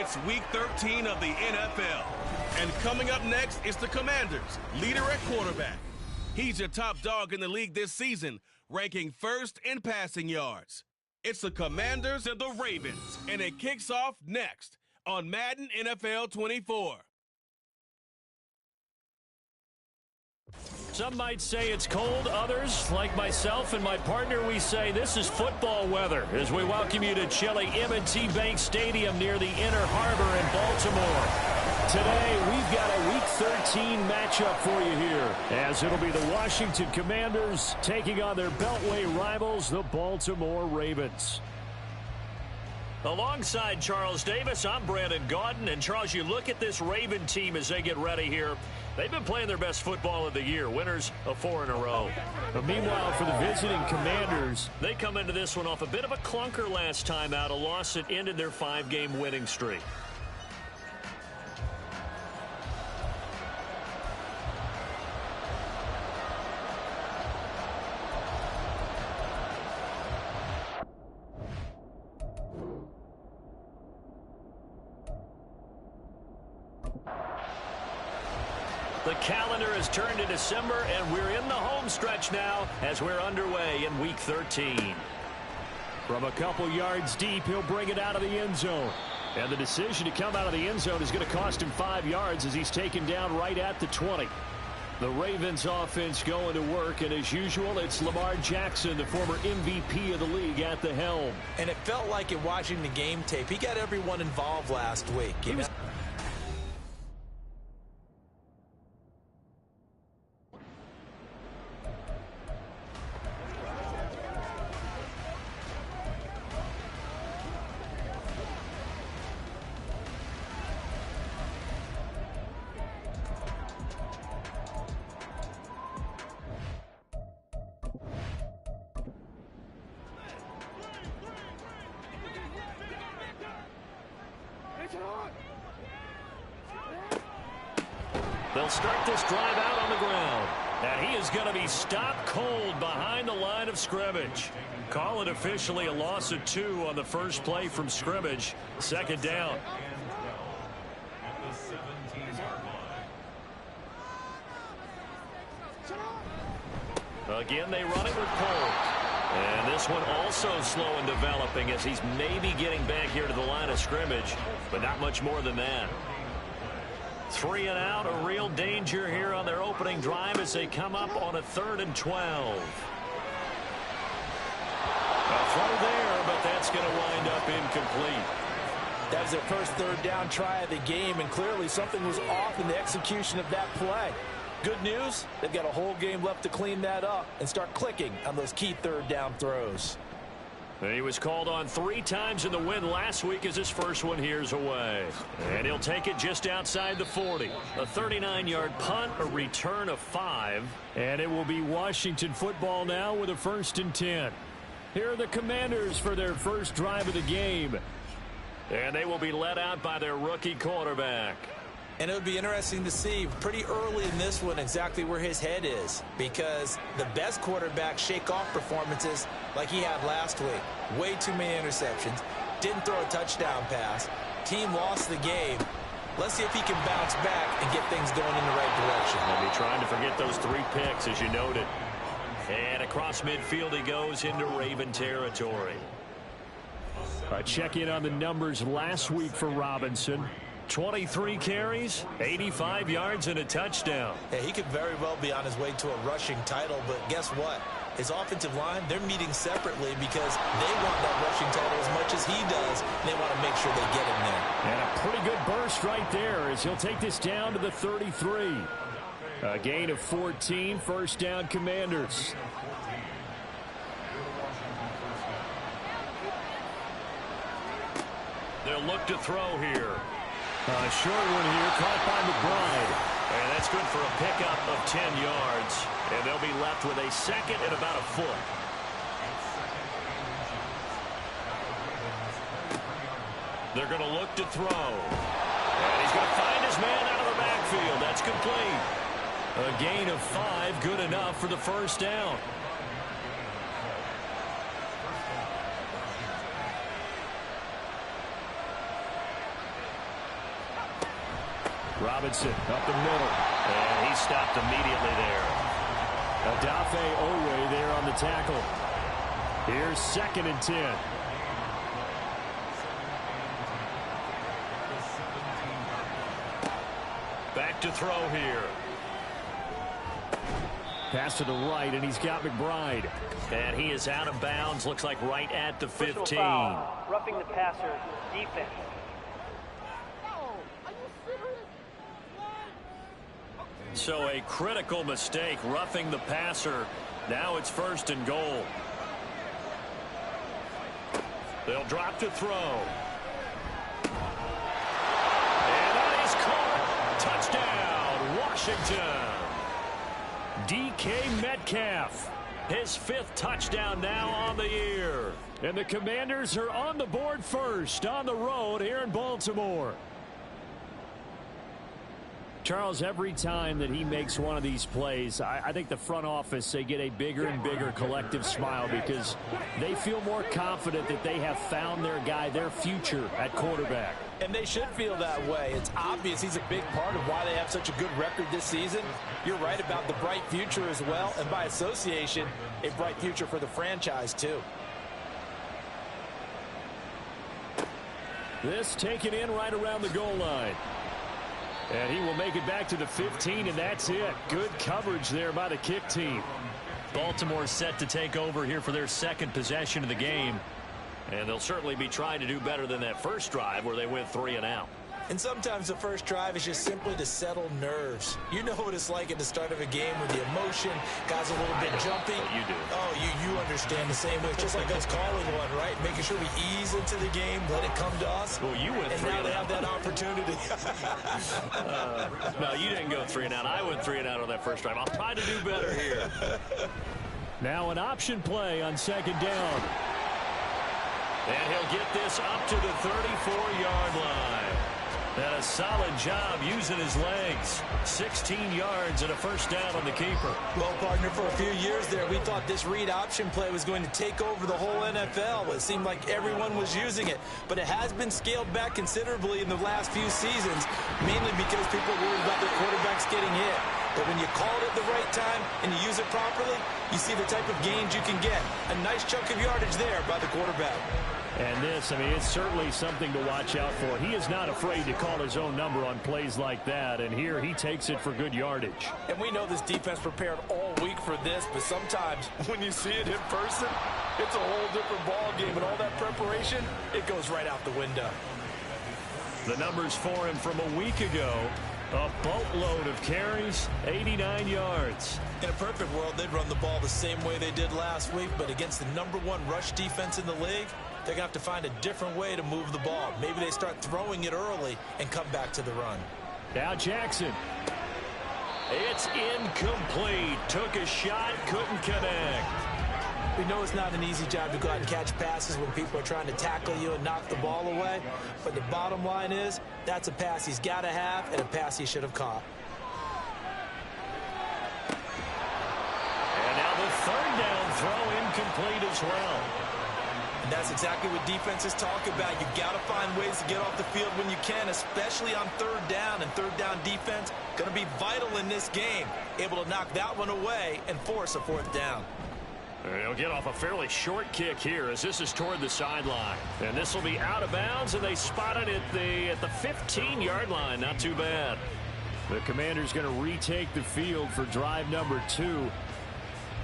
It's Week 13 of the NFL. And coming up next is the Commanders, leader at quarterback. He's your top dog in the league this season, ranking first in passing yards. It's the Commanders and the Ravens, and it kicks off next on Madden NFL 24. Some might say it's cold. Others, like myself and my partner, we say this is football weather as we welcome you to chilly M&T Bank Stadium near the Inner Harbor in Baltimore. Today, we've got a Week 13 matchup for you here, as it'll be the Washington Commanders taking on their Beltway rivals, the Baltimore Ravens. Alongside Charles Davis, I'm Brandon Gaudin. And, Charles, you look at this Raven team as they get ready here. They've been playing their best football of the year, winners of 4 in a row. But meanwhile, for the visiting Commanders, they come into this one off a bit of a clunker last time out, a loss that ended their 5-game winning streak. The calendar has turned to December, and we're in the home stretch now as we're underway in Week 13. From a couple yards deep, he'll bring it out of the end zone. And the decision to come out of the end zone is going to cost him 5 yards as he's taken down right at the 20. The Ravens offense going to work, and as usual, it's Lamar Jackson, the former MVP of the league, at the helm. And it felt like in watching the game tape, he got everyone involved last week. They'll start this drive out on the ground. And he is going to be stopped cold behind the line of scrimmage. Call it officially a loss of 2 on the first play from scrimmage. Second down. Again, they run it with Cole. And this one also slow in developing as he's maybe getting back here to the line of scrimmage, but not much more than that. 3 and out, a real danger here on their opening drive as they come up on a 3rd and 12. A throw there, but that's going to wind up incomplete. That was their first 3rd down try of the game, and clearly something was off in the execution of that play. Good news, they've got a whole game left to clean that up and start clicking on those key 3rd down throws. He was called on 3 times in the win last week as his first one here's away. And he'll take it just outside the 40. A 39-yard punt, a return of 5. And it will be Washington football now with a 1st and 10. Here are the Commanders for their first drive of the game. And they will be led out by their rookie quarterback. And it would be interesting to see pretty early in this one exactly where his head is, because the best quarterbacks shake off performances like he had last week. Way too many interceptions. Didn't throw a touchdown pass. Team lost the game. Let's see if he can bounce back and get things going in the right direction. They'll be trying to forget those 3 picks, as you noted. And across midfield he goes into Raven territory. A check-in on the numbers last week for Robinson. 23 carries, 85 yards, and a touchdown. Yeah, he could very well be on his way to a rushing title, but guess what? His offensive line, they're meeting separately because they want that rushing title as much as he does, and they want to make sure they get him there. And a pretty good burst right there as he'll take this down to the 33. A gain of 14, 1st down Commanders. They'll look to throw here. A short one here, caught by McBride. And that's good for a pickup of 10 yards. And they'll be left with a 2nd and about a foot. They're going to look to throw. And he's going to find his man out of the backfield. That's complete. A gain of 5, good enough for the 1st down. Robinson up the middle. And he stopped immediately there. Odafe Owe there on the tackle. Here's 2nd and 10. Back to throw here. Pass to the right, and he's got McBride. And he is out of bounds. Looks like right at the 15. Roughing the passer, defense. So a critical mistake, roughing the passer. Now it's 1st and goal. They'll drop to throw. And that is caught. Touchdown, Washington. DK Metcalf, his 5th touchdown now on the year. And the Commanders are on the board first on the road here in Baltimore. Charles, every time that he makes one of these plays, I think the front office, they get a bigger and bigger collective smile because they feel more confident that they have found their guy, their future at quarterback. And they should feel that way. It's obvious he's a big part of why they have such a good record this season. You're right about the bright future as well, and by association, a bright future for the franchise too. This taken in right around the goal line. And he will make it back to the 15, and that's it. Good coverage there by the kick team. Baltimore set to take over here for their 2nd possession of the game. And they'll certainly be trying to do better than that first drive where they went 3 and out. And sometimes the first drive is just simply to settle nerves. You know what it's like at the start of a game with the emotion, guys a little bit jumpy. You do. Oh, you understand the same way. It's just like us calling one, right? Making sure we ease into the game, let it come to us. Well, you went 3 and out. And now they have that opportunity. No, you didn't go 3 and out. I went 3 and out on that first drive. I'll try to do better here. Now an option play on 2nd down. And he'll get this up to the 34-yard line. And a solid job using his legs. 16 yards and a 1st down on the keeper. Well, partner, for a few years there, we thought this read option play was going to take over the whole NFL. It seemed like everyone was using it. But it has been scaled back considerably in the last few seasons, mainly because people are worried about their quarterbacks getting hit. But when you call it at the right time and you use it properly, you see the type of gains you can get. A nice chunk of yardage there by the quarterback. And this, I mean, it's certainly something to watch out for. He is not afraid to call his own number on plays like that, and here he takes it for good yardage. And we know this defense prepared all week for this, but sometimes when you see it in person, it's a whole different ball game, and all that preparation, it goes right out the window. The numbers for him from a week ago, a boatload of carries, 89 yards. In a perfect world, they'd run the ball the same way they did last week, but against the #1 rush defense in the league, they're going to have to find a different way to move the ball. Maybe they start throwing it early and come back to the run. Now Jackson. It's incomplete. Took a shot, couldn't connect. We know it's not an easy job to go out and catch passes when people are trying to tackle you and knock the ball away. But the bottom line is, that's a pass he's got to have and a pass he should have caught. And now the 3rd down throw incomplete as well. And that's exactly what defenses talk about. You've got to find ways to get off the field when you can, especially on 3rd down. And 3rd down defense going to be vital in this game. Able to knock that one away and force a 4th down. He'll get off a fairly short kick here as this is toward the sideline. And this will be out of bounds, and they spot it at the 15-yard line. Not too bad. The Commanders going to retake the field for drive number 2.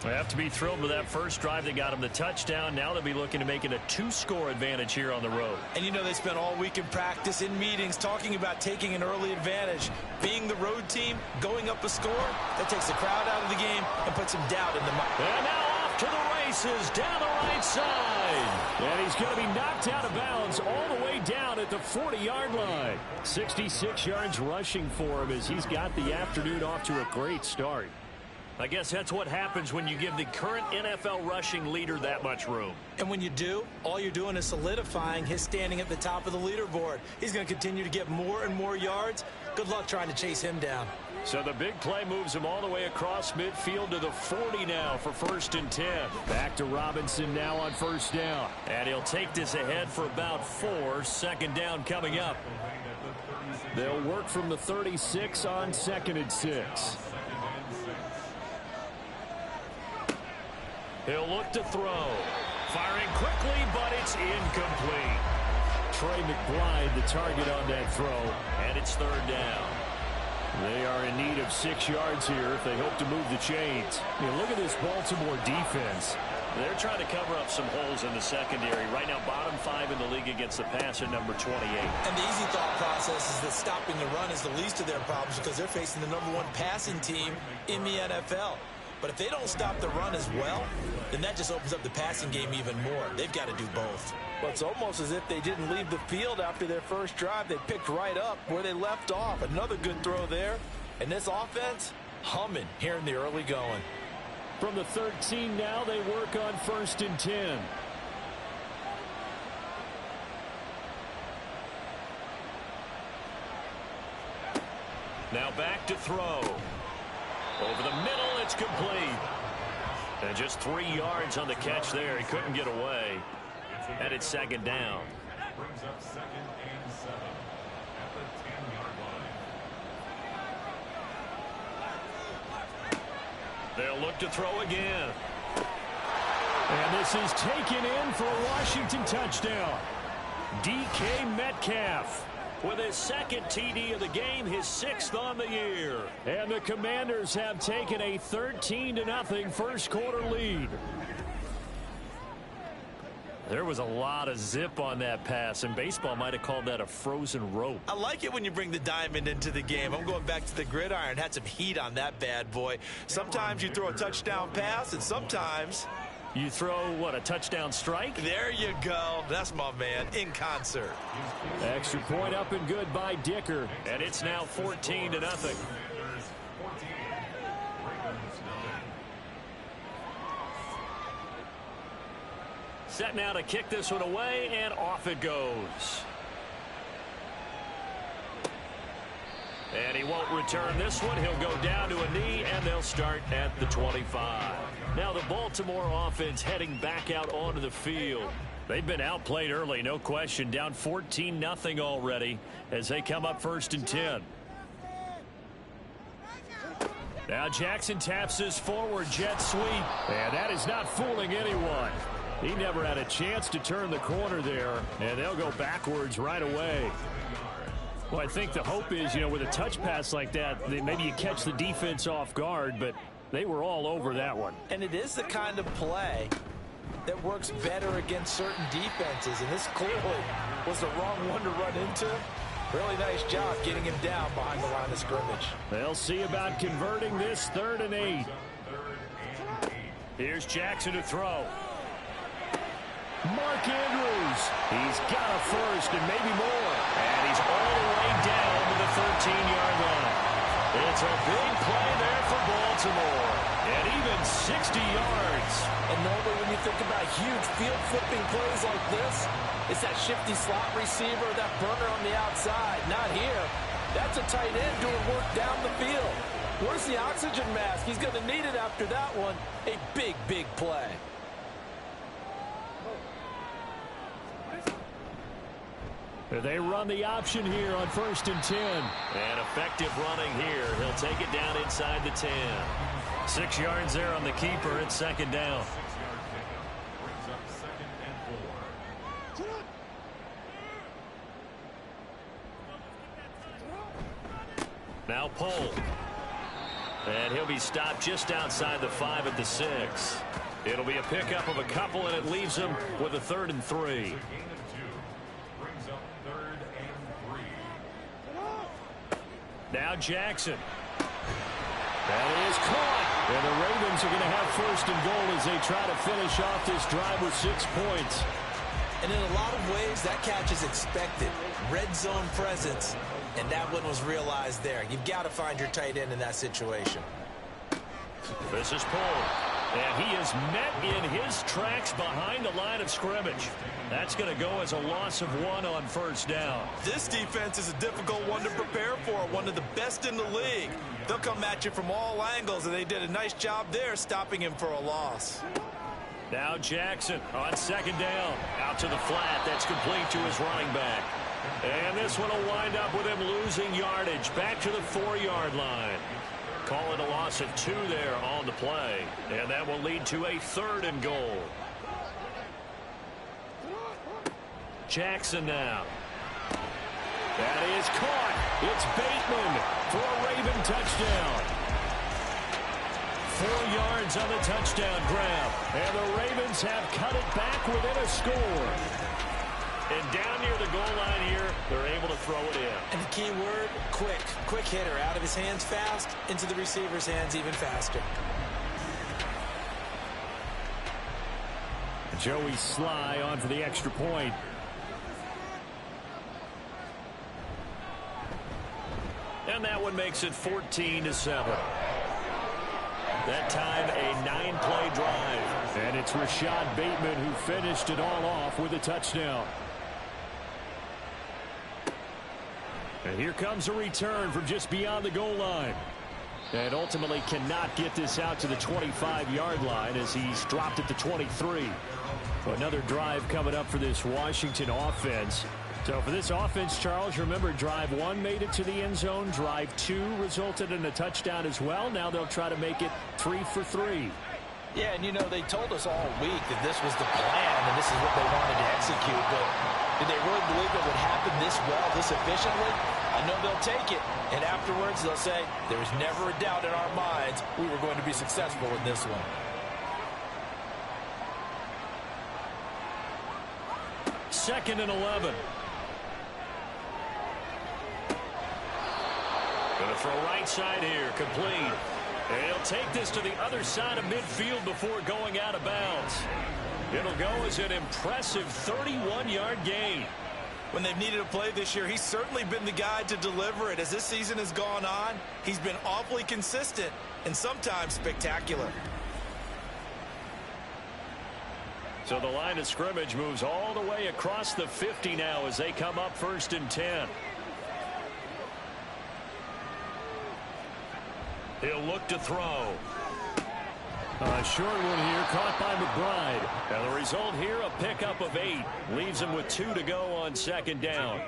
They have to be thrilled with that first drive that got them the touchdown. Now they'll be looking to make it a 2-score advantage here on the road. And you know they spent all week in practice, in meetings, talking about taking an early advantage. Being the road team, going up a score, that takes the crowd out of the game and puts some doubt in the mind. And now off to the races down the right side. And he's going to be knocked out of bounds all the way down at the 40-yard line. 66 yards rushing for him as he's got the afternoon off to a great start. I guess that's what happens when you give the current NFL rushing leader that much room. And when you do, all you're doing is solidifying his standing at the top of the leaderboard. He's going to continue to get more and more yards. Good luck trying to chase him down. So the big play moves him all the way across midfield to the 40 now for 1st and 10. Back to Robinson now on 1st down. And he'll take this ahead for about 4. 2nd down coming up. They'll work from the 36 on 2nd and 6. He'll look to throw. Firing quickly, but it's incomplete. Trey McBride, the target on that throw, and it's 3rd down. They are in need of 6 yards here if they hope to move the chains. Look at this Baltimore defense. They're trying to cover up some holes in the secondary. Right now, bottom 5 in the league against the pass at number 28. And the easy thought process is that stopping the run is the least of their problems because they're facing the #1 passing team in the NFL. But if they don't stop the run as well, then that just opens up the passing game even more. They've got to do both. Well, it's almost as if they didn't leave the field after their first drive. They picked right up where they left off. Another good throw there. And this offense, humming here in the early going. From the 13 now, they work on 1st and 10. Now back to throw. Over the middle, it's complete. And just 3 yards on the catch there. He couldn't get away. And it's 2nd down. Brings up 2nd and 7 at the 10-yard line. They'll look to throw again. And this is taken in for a Washington touchdown. DK Metcalf With his 2nd TD of the game, his 6th on the year. And the Commanders have taken a 13-0 first quarter lead. There was a lot of zip on that pass, and baseball might have called that a frozen rope. I like it when you bring the diamond into the game. I'm going back to the gridiron. Had some heat on that bad boy. Sometimes you throw a touchdown pass, and sometimes you throw, what, a touchdown strike? There you go. That's my man, in concert. Extra point up and good by Dicker. And it's now 14-0. Set now to kick this one away, and off it goes. And he won't return this one. He'll go down to a knee, and they'll start at the 25. Now the Baltimore offense heading back out onto the field. They've been outplayed early, no question. Down 14-0 already as they come up 1st and 10. Now Jackson taps his forward jet sweep. And that is not fooling anyone. He never had a chance to turn the corner there, and they'll go backwards right away. Well, I think the hope is, with a touch pass like that, maybe you catch the defense off guard, but they were all over that one. And it is the kind of play that works better against certain defenses, and this clearly was the wrong one to run into. Really nice job getting him down behind the line of scrimmage. They'll see about converting this 3rd and 8. Here's Jackson to throw. Mark Andrews. He's got a first and maybe more. And he's all the way down to the 13-yard line. It's a big play there for Baltimore. And even 60 yards. And normally when you think about huge field flipping plays like this, it's that shifty slot receiver, that burner on the outside. Not here. That's a tight end doing work down the field. Where's the oxygen mask? He's going to need it after that one. A big, big play. They run the option here on 1st and 10. And effective running here. He'll take it down inside the 10. 6 yards there on the keeper. It's 2nd down. Now Pohl. And he'll be stopped just outside the 5 at the 6. It'll be a pickup of a couple, and it leaves him with a 3rd and 3. Now Jackson. That is caught. And the Ravens are going to have 1st and goal as they try to finish off this drive with 6 points. And in a lot of ways, that catch is expected. Red zone presence, and that one was realized there. You've got to find your tight end in that situation. This is Pohl. And he is met in his tracks behind the line of scrimmage. That's going to go as a loss of 1 on 1st down. This defense is a difficult one to prepare for, one of the best in the league. They'll come at you from all angles, and they did a nice job there stopping him for a loss. Now Jackson on 2nd down. Out to the flat. That's complete to his running back. And this one will wind up with him losing yardage back to the 4-yard line. Call it a loss of 2 there on the play. And that will lead to a 3rd and goal. Jackson now. That is caught. It's Bateman for a Raven touchdown. 4 yards on the touchdown grab. And the Ravens have cut it back within a score. And down near the goal line here, they're able to throw it in. And the key word, quick. Quick hitter. Out of his hands fast, into the receiver's hands even faster. Joey Sly on for the extra point. And that one makes it 14-7. That time, a 9-play drive. And it's Rashad Bateman who finished it all off with a touchdown. And here comes a return from just beyond the goal line. And ultimately cannot get this out to the 25-yard line as he's dropped at the 23. Another drive coming up for this Washington offense. So for this offense, Charles, remember drive 1 made it to the end zone. Drive 2 resulted in a touchdown as well. Now they'll try to make it 3 for 3. Yeah, and you know, they told us all week that this was the plan and this is what they wanted to execute. But did they really believe it would happen this well, this efficiently? I know they'll take it. And afterwards, they'll say, there was never a doubt in our minds we were going to be successful in this one. Second and 11. Going to throw right side here, complete. And he'll take this to the other side of midfield before going out of bounds. It'll go as an impressive 31-yard gain. When they've needed a play this year, he's certainly been the guy to deliver it. As this season has gone on, he's been awfully consistent and sometimes spectacular. So the line of scrimmage moves all the way across the 50 now as they come up 1st and 10. He'll look to throw. A short one here caught by McBride. And the result here, a pickup of 8. Leaves him with 2 to go on 2nd down.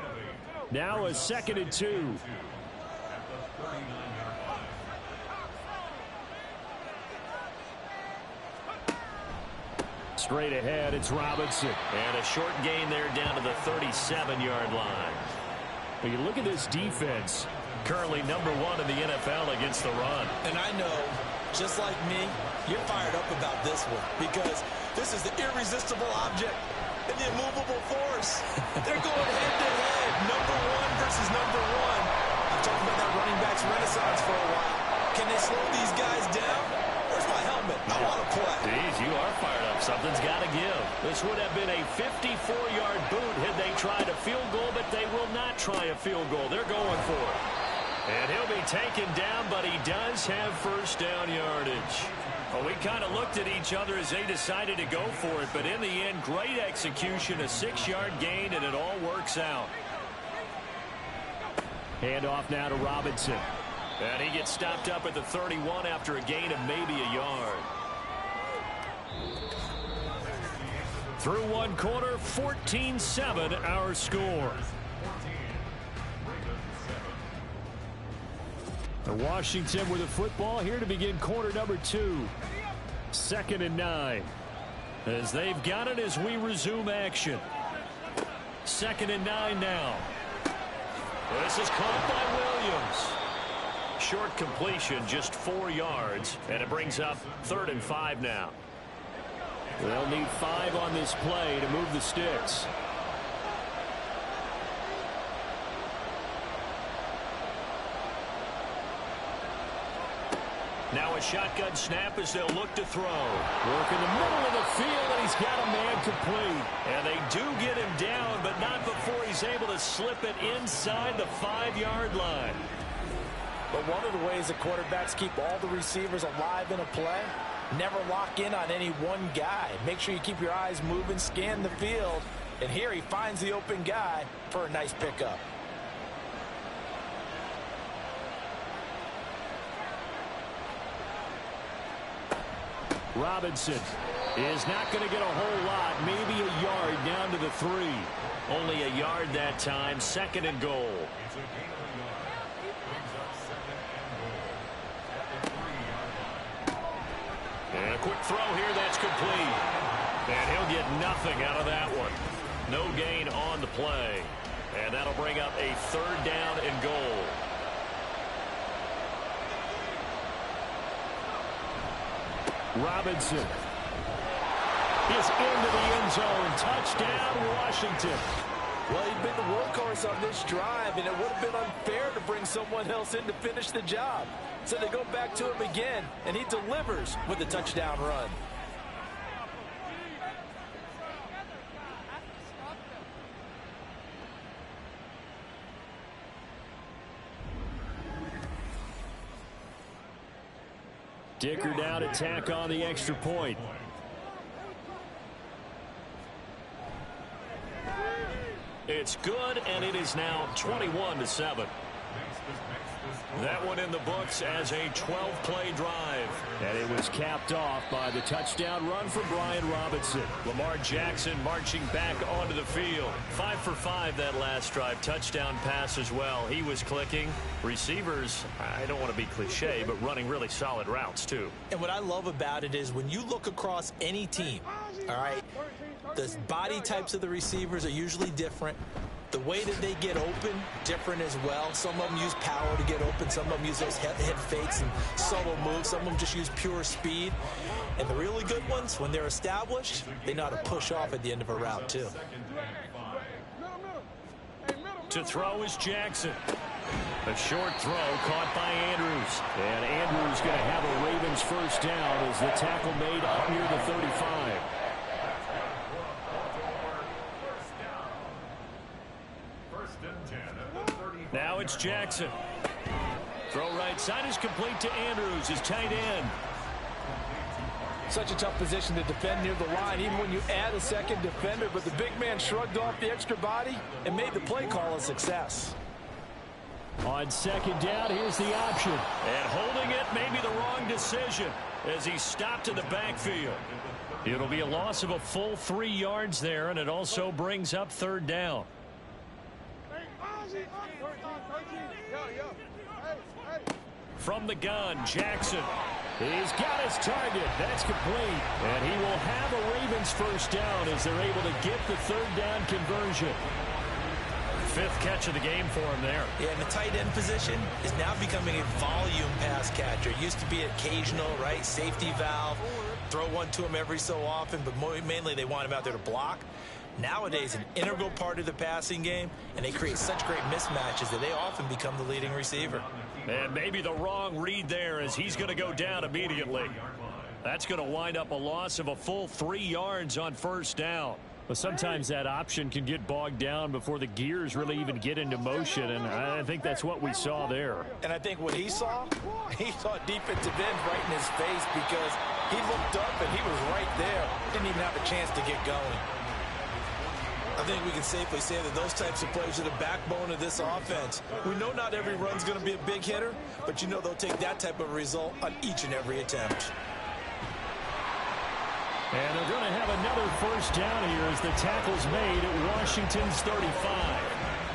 Now a 2nd and 2. Straight ahead, it's Robinson. And a short gain there down to the 37-yard line. When you look at this defense, currently number 1 in the NFL against the run. And I know, just like me, you're fired up about this one because this is the irresistible object and the immovable force. They're going head-to-head, number 1 versus number 1. I've talked about that running backs renaissance for a while. Can they slow these guys down? Where's my helmet? I want to play. Geez, you are fired up. Something's got to give. This would have been a 54-yard boot had they tried a field goal, but they will not try a field goal. They're going for it. And he'll be taken down, but he does have 1st down yardage. Well, we kind of looked at each other as they decided to go for it, but in the end, great execution, a 6-yard gain, and it all works out. Hand off now to Robinson. And he gets stopped up at the 31 after a gain of maybe a yard. Through 1 quarter, 14-7 our score. Washington with the football here to begin quarter number 2. 2nd and 9. As they've got it as we resume action. 2nd and 9 now. This is caught by Williams. Short completion, just 4 yards, and it brings up 3rd and 5 now. They'll need 5 on this play to move the sticks. Now a shotgun snap as they'll look to throw. Work in the middle of the field, and he's got a man complete. And they do get him down, but not before he's able to slip it inside the 5-yard line. But one of the ways that quarterbacks keep all the receivers alive in a play, never lock in on any one guy. Make sure you keep your eyes moving, scan the field. And here he finds the open guy for a nice pickup. Robinson. is not going to get a whole lot, maybe a yard down to the 3. Only a yard that time, 2nd and goal. It's a gain of a yard. Brings up 2nd and goal at the 3-yard line. And a quick throw here, that's complete. And he'll get nothing out of that one. No gain on the play. And that'll bring up a 3rd down and goal. Robinson is into the end zone. Touchdown, Washington. Well, he'd been the workhorse on this drive, and it would have been unfair to bring someone else in to finish the job. So they go back to him again, and he delivers with a touchdown run. Dicker down to tack on the extra point. It's good, and it is now 21-7. That one in the books as a 12-play drive. And it was capped off by the touchdown run from Brian Robinson. Lamar Jackson marching back onto the field. 5 for 5 that last drive. Touchdown pass as well. He was clicking. Receivers, I don't want to be cliche, but running really solid routes too. And what I love about it is when you look across any team, all right, the body types of the receivers are usually different. The way that they get open, different as well. Some of them use power to get open. Some of them use those head fakes and subtle moves. Some of them just use pure speed. And the really good ones, when they're established, they know how to push off at the end of a route, too. To throw is Jackson. A short throw caught by Andrews. And Andrews going to have a Ravens first down as the tackle made up near the 35. Now it's Jackson. Throw right side is complete to Andrews, his tight end. Such a tough position to defend near the line, even when you add a second defender. But the big man shrugged off the extra body and made the play call a success. On 2nd down, here's the option. And holding it may be the wrong decision as he stopped in the backfield. It'll be a loss of a full 3 yards there, and it also brings up 3rd down. From the gun, Jackson. He's got his target. That's complete. And he will have a Ravens first down as they're able to get the 3rd down conversion. 5th catch of the game for him there. Yeah, and the tight end position is now becoming a volume pass catcher. It used to be occasional, right? Safety valve. Throw one to him every so often, but mainly they want him out there to block. Nowadays, an integral part of the passing game, and they create such great mismatches that they often become the leading receiver. And maybe the wrong read there as he's going to go down immediately. That's going to wind up a loss of a full 3 yards on first down. But sometimes that option can get bogged down before the gears really even get into motion, and I think that's what we saw there. And I think what he saw defensive end right in his face because he looked up and he was right there. Didn't even have a chance to get going. I think we can safely say that those types of plays are the backbone of this offense. We know not every run's going to be a big hitter, but you know they'll take that type of result on each and every attempt. And they're going to have another first down here as the tackle's made at Washington's 35.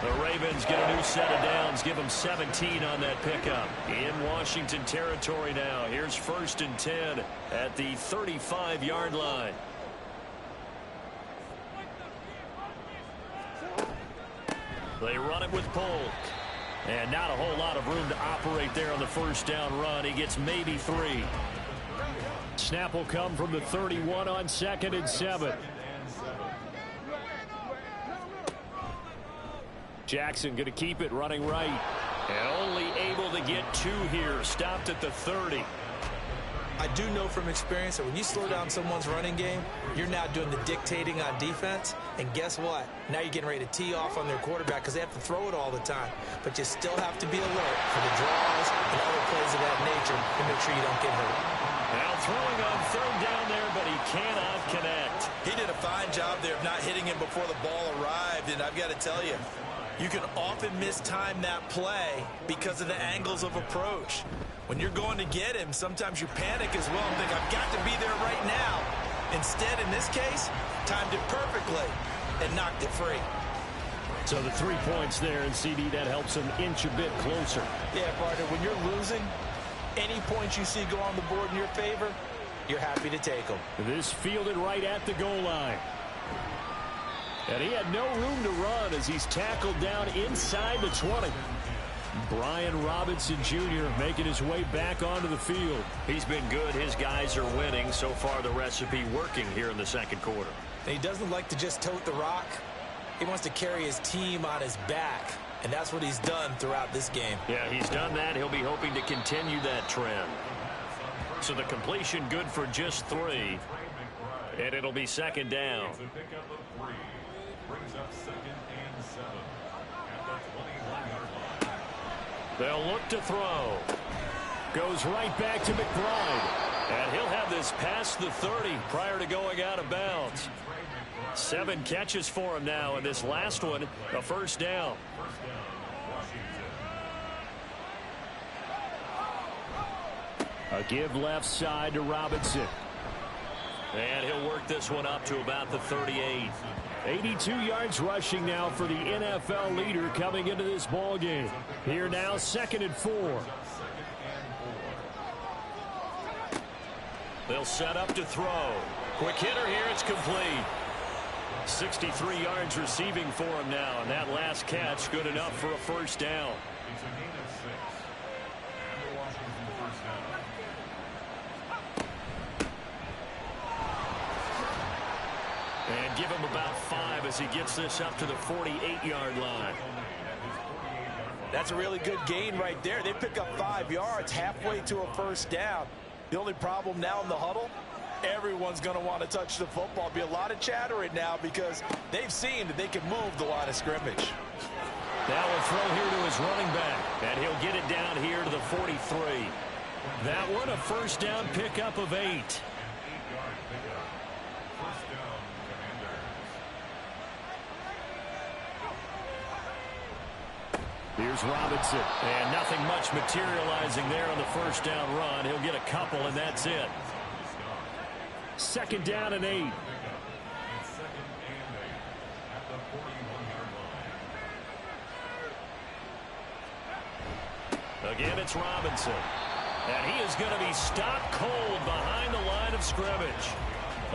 The Ravens get a new set of downs, give them 17 on that pickup. In Washington territory now. Here's 1st and 10 at the 35-yard line. They run it with Polk. And not a whole lot of room to operate there on the first down run. He gets maybe 3. Snap will come from the 31 on 2nd and 7. Jackson going to keep it running right. And only able to get 2 here. Stopped at the 30. I do know from experience that when you slow down someone's running game, you're now doing the dictating on defense. And guess what? Now you're getting ready to tee off on their quarterback because they have to throw it all the time. But you still have to be alert for the draws and other plays of that nature to make sure you don't get hurt. Now throwing on 3rd down there, but he cannot connect. He did a fine job there of not hitting him before the ball arrived. And I've got to tell you, you can often mistime that play because of the angles of approach. When you're going to get him, sometimes you panic as well and think, I've got to be there right now. Instead, in this case, timed it perfectly and knocked it free. So the 3 points there, and CD, that helps him inch a bit closer. Yeah, partner, when you're losing, any points you see go on the board in your favor, you're happy to take them. This fielded right at the goal line. And he had no room to run as he's tackled down inside the 20. Brian Robinson Jr. making his way back onto the field. He's been good. His guys are winning. So far, the recipe working here in the second quarter. And he doesn't like to just tote the rock. He wants to carry his team on his back, and that's what he's done throughout this game. Yeah, he's done that. He'll be hoping to continue that trend. So the completion good for just 3, and it'll be second down. Brings up 2nd and 7 at the 21-yard line. They'll look to throw. Goes right back to McBride. And he'll have this past the 30 prior to going out of bounds. 7 catches for him now, and this last one, a first down. A give left side to Robinson. And he'll work this one up to about the 38. 82 yards rushing now for the NFL leader coming into this ball game. Here now, 2nd and 4. They'll set up to throw. Quick hitter here, it's complete. 63 yards receiving for him now, and that last catch good enough for a first down. It's a gain of 6. And the Washington first down. And give him about 5 as he gets this up to the 48-yard line. That's a really good gain right there. They pick up 5 yards halfway to a first down. The only problem now in the huddle, everyone's going to want to touch the football. Be a lot of chatter right now because they've seen that they can move the line of scrimmage. Now a throw here to his running back, and he'll get it down here to the 43. That one a first down pickup of 8. Here's Robinson. And nothing much materializing there on the first down run. He'll get a couple, and that's it. 2nd down and 8. Again, it's Robinson. And he is going to be stopped cold behind the line of scrimmage.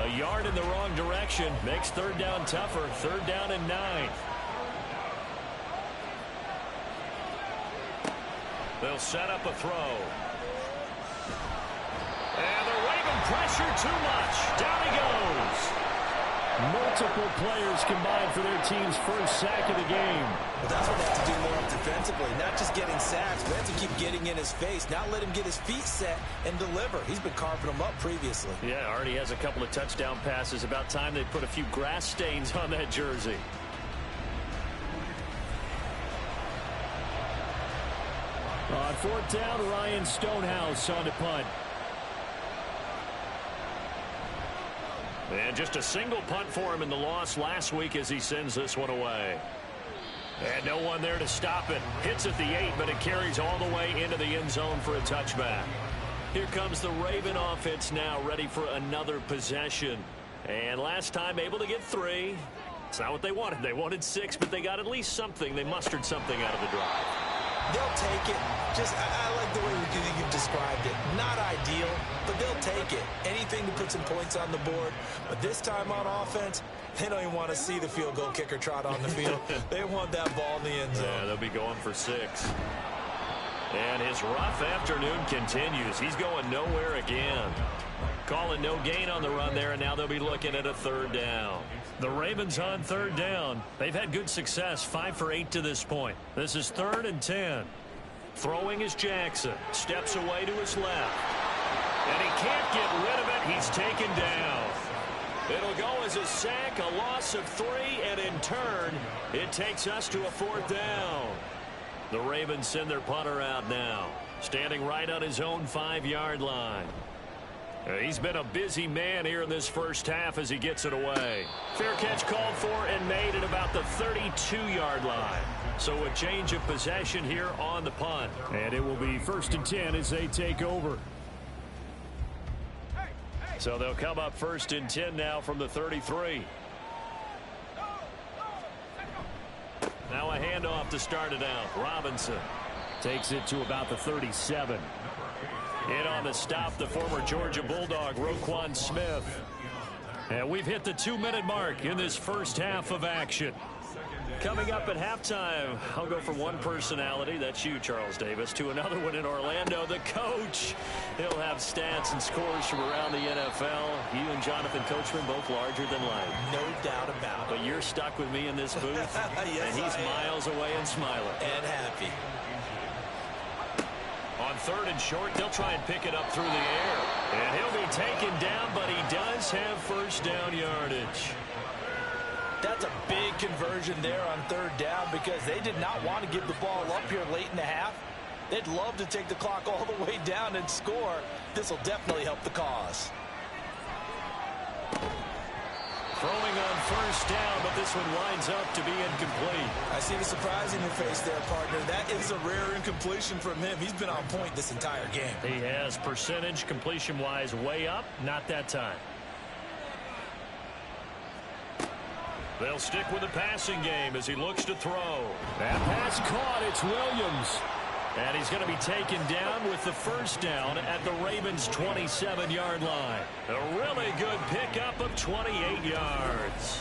A yard in the wrong direction makes 3rd down tougher. 3rd down and 9. They'll set up a throw. And they're waving pressure too much. Down he goes. Multiple players combined for their team's first sack of the game. Well, that's what they have to do more defensively. Not just getting sacks, but they have to keep getting in his face. Not let him get his feet set and deliver. He's been carving them up previously. Yeah, already has a couple of touchdown passes. About time they put a few grass stains on that jersey. On 4th down, Ryan Stonehouse on the punt. And just a single punt for him in the loss last week as he sends this one away. And no one there to stop it. Hits at the 8, but it carries all the way into the end zone for a touchback. Here comes the Raven offense now, ready for another possession. And last time able to get 3. It's not what they wanted. They wanted 6, but they got at least something. They mustered something out of the drive. They'll take it. I like the way you've described it. Not ideal, but they'll take it. Anything to put some points on the board. But this time on offense, they don't even want to see the field goal kicker trot on the field. They want that ball in the end zone. Yeah, they'll be going for 6. And his rough afternoon continues. He's going nowhere again. Calling no gain on the run there, and now they'll be looking at a 3rd down. The Ravens on 3rd down. They've had good success, 5 for 8 to this point. This is 3rd and 10. Throwing is Jackson. Steps away to his left. And he can't get rid of it. He's taken down. It'll go as a sack, a loss of 3, and in turn, it takes us to a 4th down. The Ravens send their punter out now, standing right on his own 5-yard line. He's been a busy man here in this first half as he gets it away. Fair catch called for and made at about the 32-yard line. So a change of possession here on the punt. And it will be 1st and 10 as they take over. So they'll come up 1st and 10 now from the 33. Now a handoff to start it out. Robinson takes it to about the 37. In on the stop, the former Georgia Bulldog, Roquan Smith. And we've hit the 2-minute mark in this first half of action. Coming up at halftime, I'll go from one personality, that's you, Charles Davis, to another one in Orlando, the coach. He'll have stats and scores from around the NFL. You and Jonathan Coachman both larger than life. No doubt about it. But you're stuck with me in this booth, Yes, and he's miles away and smiling. And happy. On 3rd and short, they'll try and pick it up through the air. And he'll be taken down, but he does have first down yardage. That's a big conversion there on 3rd down because they did not want to give the ball up here late in the half. They'd love to take the clock all the way down and score. This will definitely help the cause. Throwing on 1st down, but this one winds up to be incomplete. I see the surprise in your face there, partner. That is a rare incompletion from him. He's been on point this entire game. He has percentage completion-wise way up, not that time. They'll stick with the passing game as he looks to throw. That pass caught. It's Williams. And he's going to be taken down with the first down at the Ravens' 27-yard line. A really good pickup of 28 yards.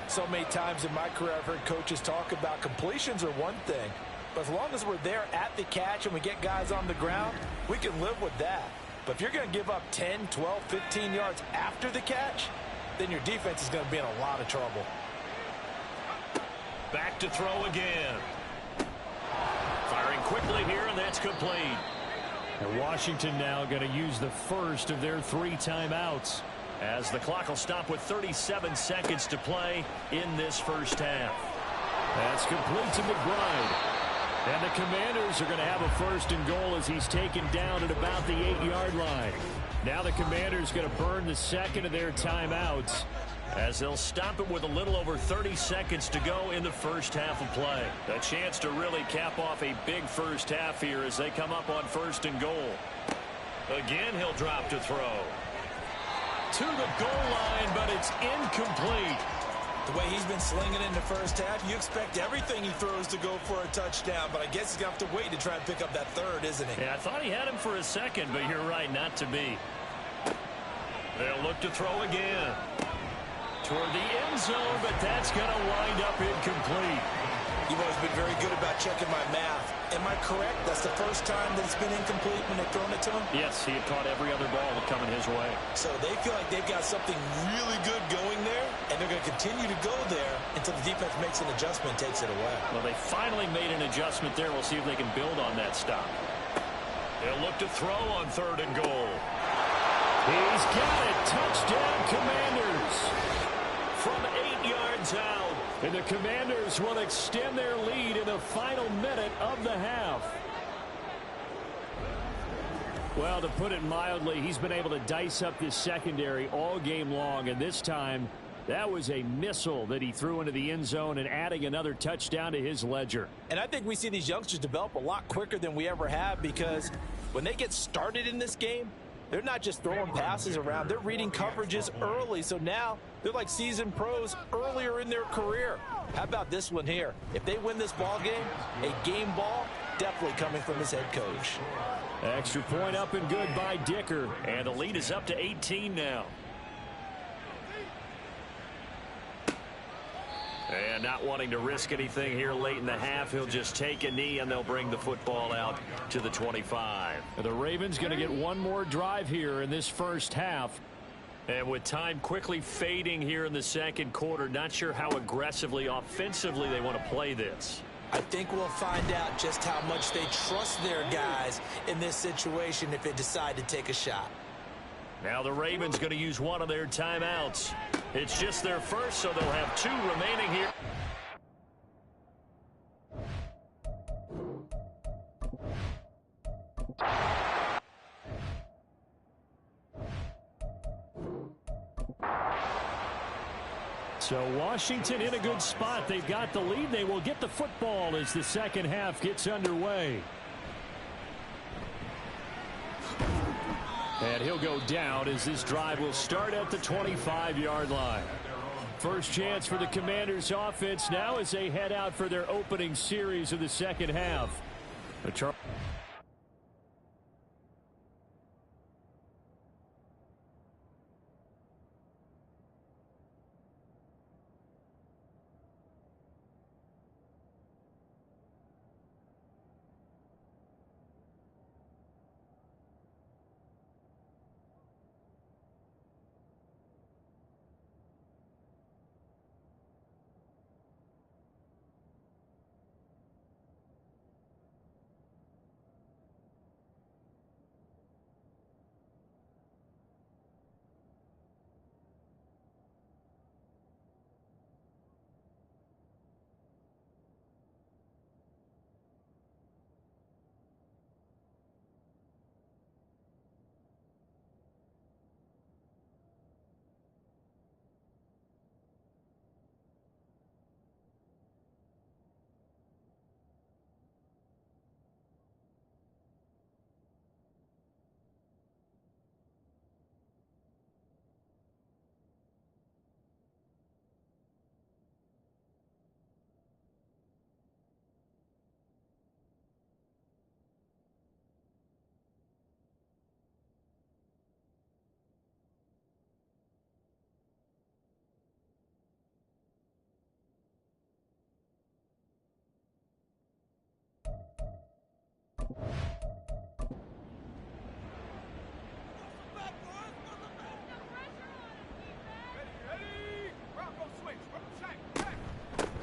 So many times in my career I've heard coaches talk about completions are one thing. But as long as we're there at the catch and we get guys on the ground, we can live with that. But if you're going to give up 10, 12, 15 yards after the catch, then your defense is going to be in a lot of trouble. Back to throw again. Firing quickly here, and that's complete. And Washington now going to use the first of their 3 timeouts, as the clock will stop with 37 seconds to play in this first half. That's complete to McBride. And the Commanders are going to have a 1st and goal as he's taken down at about the 8-yard line. Now the Commanders going to burn the second of their timeouts, as they'll stop it with a little over 30 seconds to go in the first half of play. A chance to really cap off a big first half here as they come up on 1st and goal. Again, he'll drop to throw. To the goal line, but it's incomplete. The way he's been slinging in the first half, you expect everything he throws to go for a touchdown, but I guess he's going to have to wait to try and pick up that 3rd, isn't he? Yeah, I thought he had him for a second, but you're right, not to be. They'll look to throw again. Toward the end zone, but that's going to wind up incomplete. You've always been very good about checking my math. Am I correct? That's the first time that it's been incomplete when they've thrown it to him? Yes, he had caught every other ball coming his way. So they feel like they've got something really good going there, and they're going to continue to go there until the defense makes an adjustment and takes it away. Well, they finally made an adjustment there. We'll see if they can build on that stop. They'll look to throw on 3rd and goal. He's got it. Touchdown, Commanders. From 8 yards out. And the Commanders will extend their lead in the final minute of the half. Well, to put it mildly, he's been able to dice up this secondary all game long. And this time, that was a missile that he threw into the end zone and adding another touchdown to his ledger. And I think we see these youngsters develop a lot quicker than we ever have, because when they get started in this game, they're not just throwing passes around. They're reading coverages early. So now they're like seasoned pros earlier in their career. How about this one here? If they win this ball game, a game ball, definitely coming from his head coach. Extra point up and good by Dicker. And the lead is up to 18 now. And not wanting to risk anything here late in the half, he'll just take a knee and they'll bring the football out to the 25. The Ravens going to get one more drive here in this first half. And with time quickly fading here in the second quarter, not sure how aggressively, offensively they want to play this. I think we'll find out just how much they trust their guys in this situation if they decide to take a shot. Now the Ravens going to use one of their timeouts. It's just their first, so they'll have 2 remaining here. So Washington in a good spot. They've got the lead. They will get the football as the second half gets underway. And he'll go down as this drive will start at the 25-yard line. First chance for the Commanders offense now as they head out for their opening series of the second half.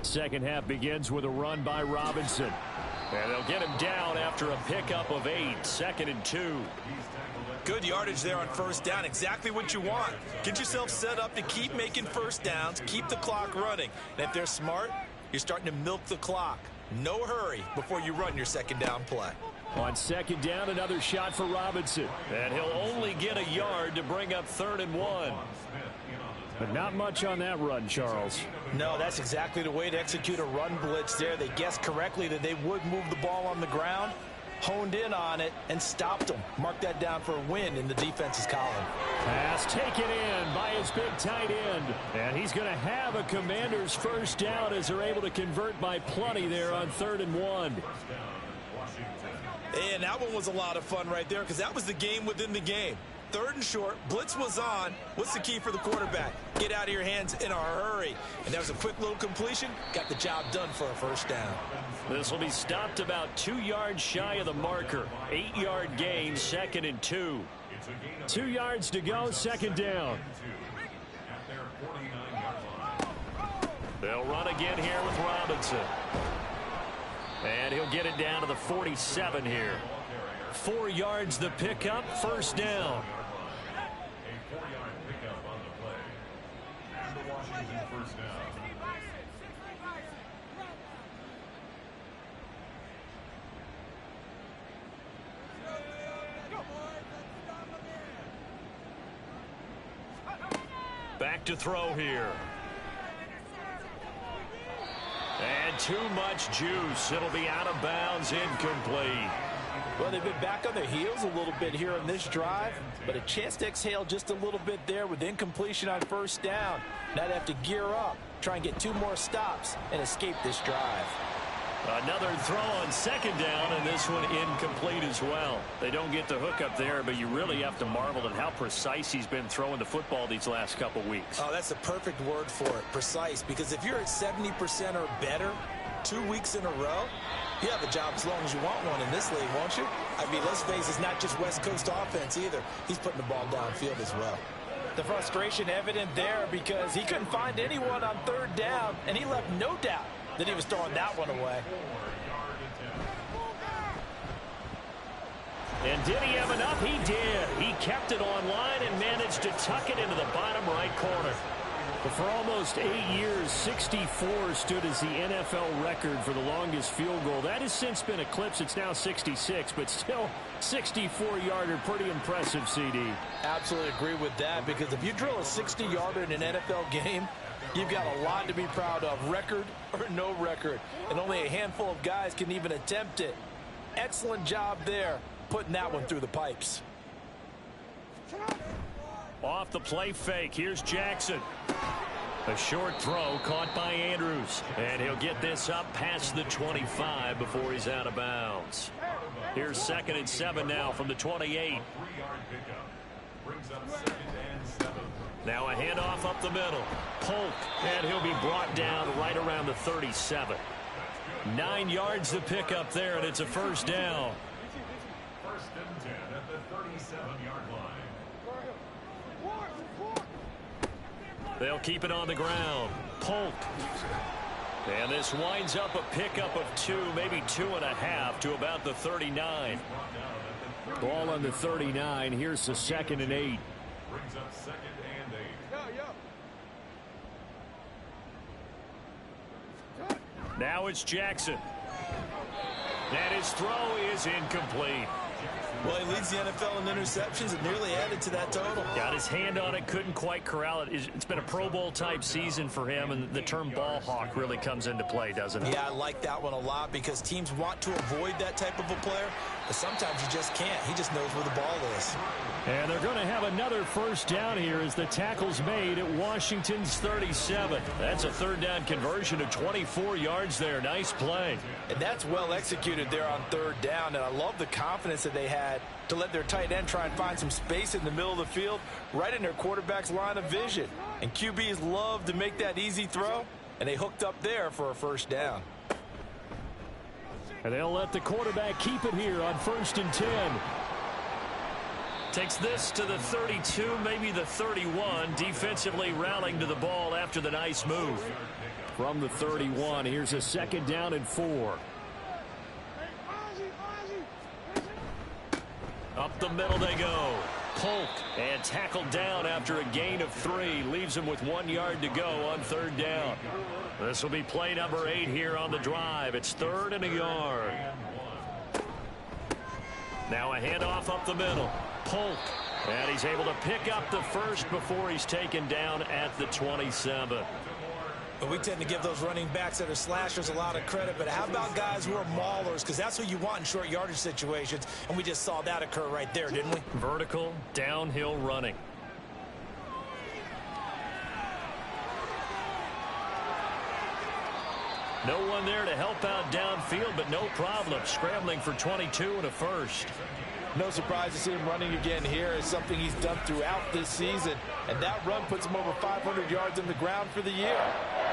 Second half begins with a run by Robinson. And they'll get him down after a pickup of 8, 2nd and 2. Good yardage there on first down. Exactly what you want. Get yourself set up to keep making first downs, keep the clock running. And if they're smart, you're starting to milk the clock. No hurry before you run your second down play. On second down, another shot for Robinson. And he'll only get a yard to bring up 3rd and 1. But not much on that run, Charles. No, that's exactly the way to execute a run blitz there. They guessed correctly that they would move the ball on the ground, honed in on it, and stopped them. Mark that down for a win in the defense's column. Pass taken in by his big tight end. And he's going to have a Commander's first down as they're able to convert by plenty there on 3rd and 1. And that one was a lot of fun right there because that was the game within the game. 3rd and short, blitz was on. What's the key for the quarterback? Get out of your hands in a hurry. And that was a quick little completion. Got the job done for a first down. This will be stopped about 2 yards shy of the marker. 8-yard gain, 2nd and 2. 2 yards to go, second down. They'll run again here with Robinson. And he'll get it down to the 47 here. 4 yards the pickup, first down. A 4-yard pickup on the play. And the Washington first down. Back to throw here. And too much juice. It'll be out of bounds, incomplete. Well, they've been back on their heels a little bit here on this drive, but a chance to exhale just a little bit there with incompletion on first down. Now they have to gear up, try and get 2 more stops, and escape this drive. Another throw on second down, and this one incomplete as well. They don't get the hook up there, but you really have to marvel at how precise he's been throwing the football these last couple weeks. Oh, that's the perfect word for it, precise, because if you're at 70% or better 2 weeks in a row, you have a job as long as you want one in this league, won't you? I mean, let's face it, it's not just West Coast offense either. He's putting the ball downfield as well. The frustration evident there because he couldn't find anyone on 3rd down, and he left no doubt that he was throwing that one away. And did he have enough? He did. He kept it on line and managed to tuck it into the bottom right corner. But for almost 8 years, 64 stood as the NFL record for the longest field goal. That has since been eclipsed. It's now 66, but still 64-yarder. Pretty impressive, CD. Absolutely agree with that, because if you drill a 60-yarder in an NFL game, you've got a lot to be proud of, record or no record. And only a handful of guys can even attempt it. Excellent job there, putting that one through the pipes. Off the play fake, here's Jackson. A short throw caught by Andrews. And he'll get this up past the 25 before he's out of bounds. Here's 2nd and 7 now from the 28. 3-yard pickup. Brings up 2nd and 7. Now a handoff up the middle. Polk, and he'll be brought down right around the 37. 9 yards to pick up there, and it's a first down. 1st and 10 at the 37-yard line. They'll keep it on the ground. Polk. And this winds up a pickup of 2, maybe 2.5 to about the 39. Ball on the 39. Here's the 2nd and 8. Brings up 2nd and 8. Now it's Jackson. And his throw is incomplete. Well, he leads the NFL in interceptions and nearly added to that total. Got his hand on it, couldn't quite corral it. It's been a Pro Bowl type season for him, and the term ball hawk really comes into play, doesn't it? Yeah, I like that one a lot because teams want to avoid that type of a player, but sometimes you just can't. He just knows where the ball is. And they're going to have another first down here as the tackle's made at Washington's 37. That's a 3rd down conversion of 24 yards there. Nice play. And that's well executed there on 3rd down, and I love the confidence that they had to let their tight end try and find some space in the middle of the field, right in their quarterback's line of vision. And QBs love to make that easy throw, and they hooked up there for a first down. And they'll let the quarterback keep it here on 1st and 10. Takes this to the 32, maybe the 31. Defensively rallying to the ball after the nice move. From the 31, here's a 2nd down and 4. Up the middle they go. Polk, and tackled down after a gain of 3. Leaves him with 1 yard to go on 3rd down. This will be play number 8 here on the drive. It's 3rd and a yard. Now a handoff up the middle. Polk, and he's able to pick up the first before he's taken down at the 27. But we tend to give those running backs that are slashers a lot of credit, but how about guys who are maulers? Because that's who you want in short yardage situations, and we just saw that occur right there, didn't we? Vertical, downhill running. No one there to help out downfield, but no problem. Scrambling for 22 and a first. No surprise to see him running again here. It's something he's done throughout this season. And that run puts him over 500 yards on the ground for the year.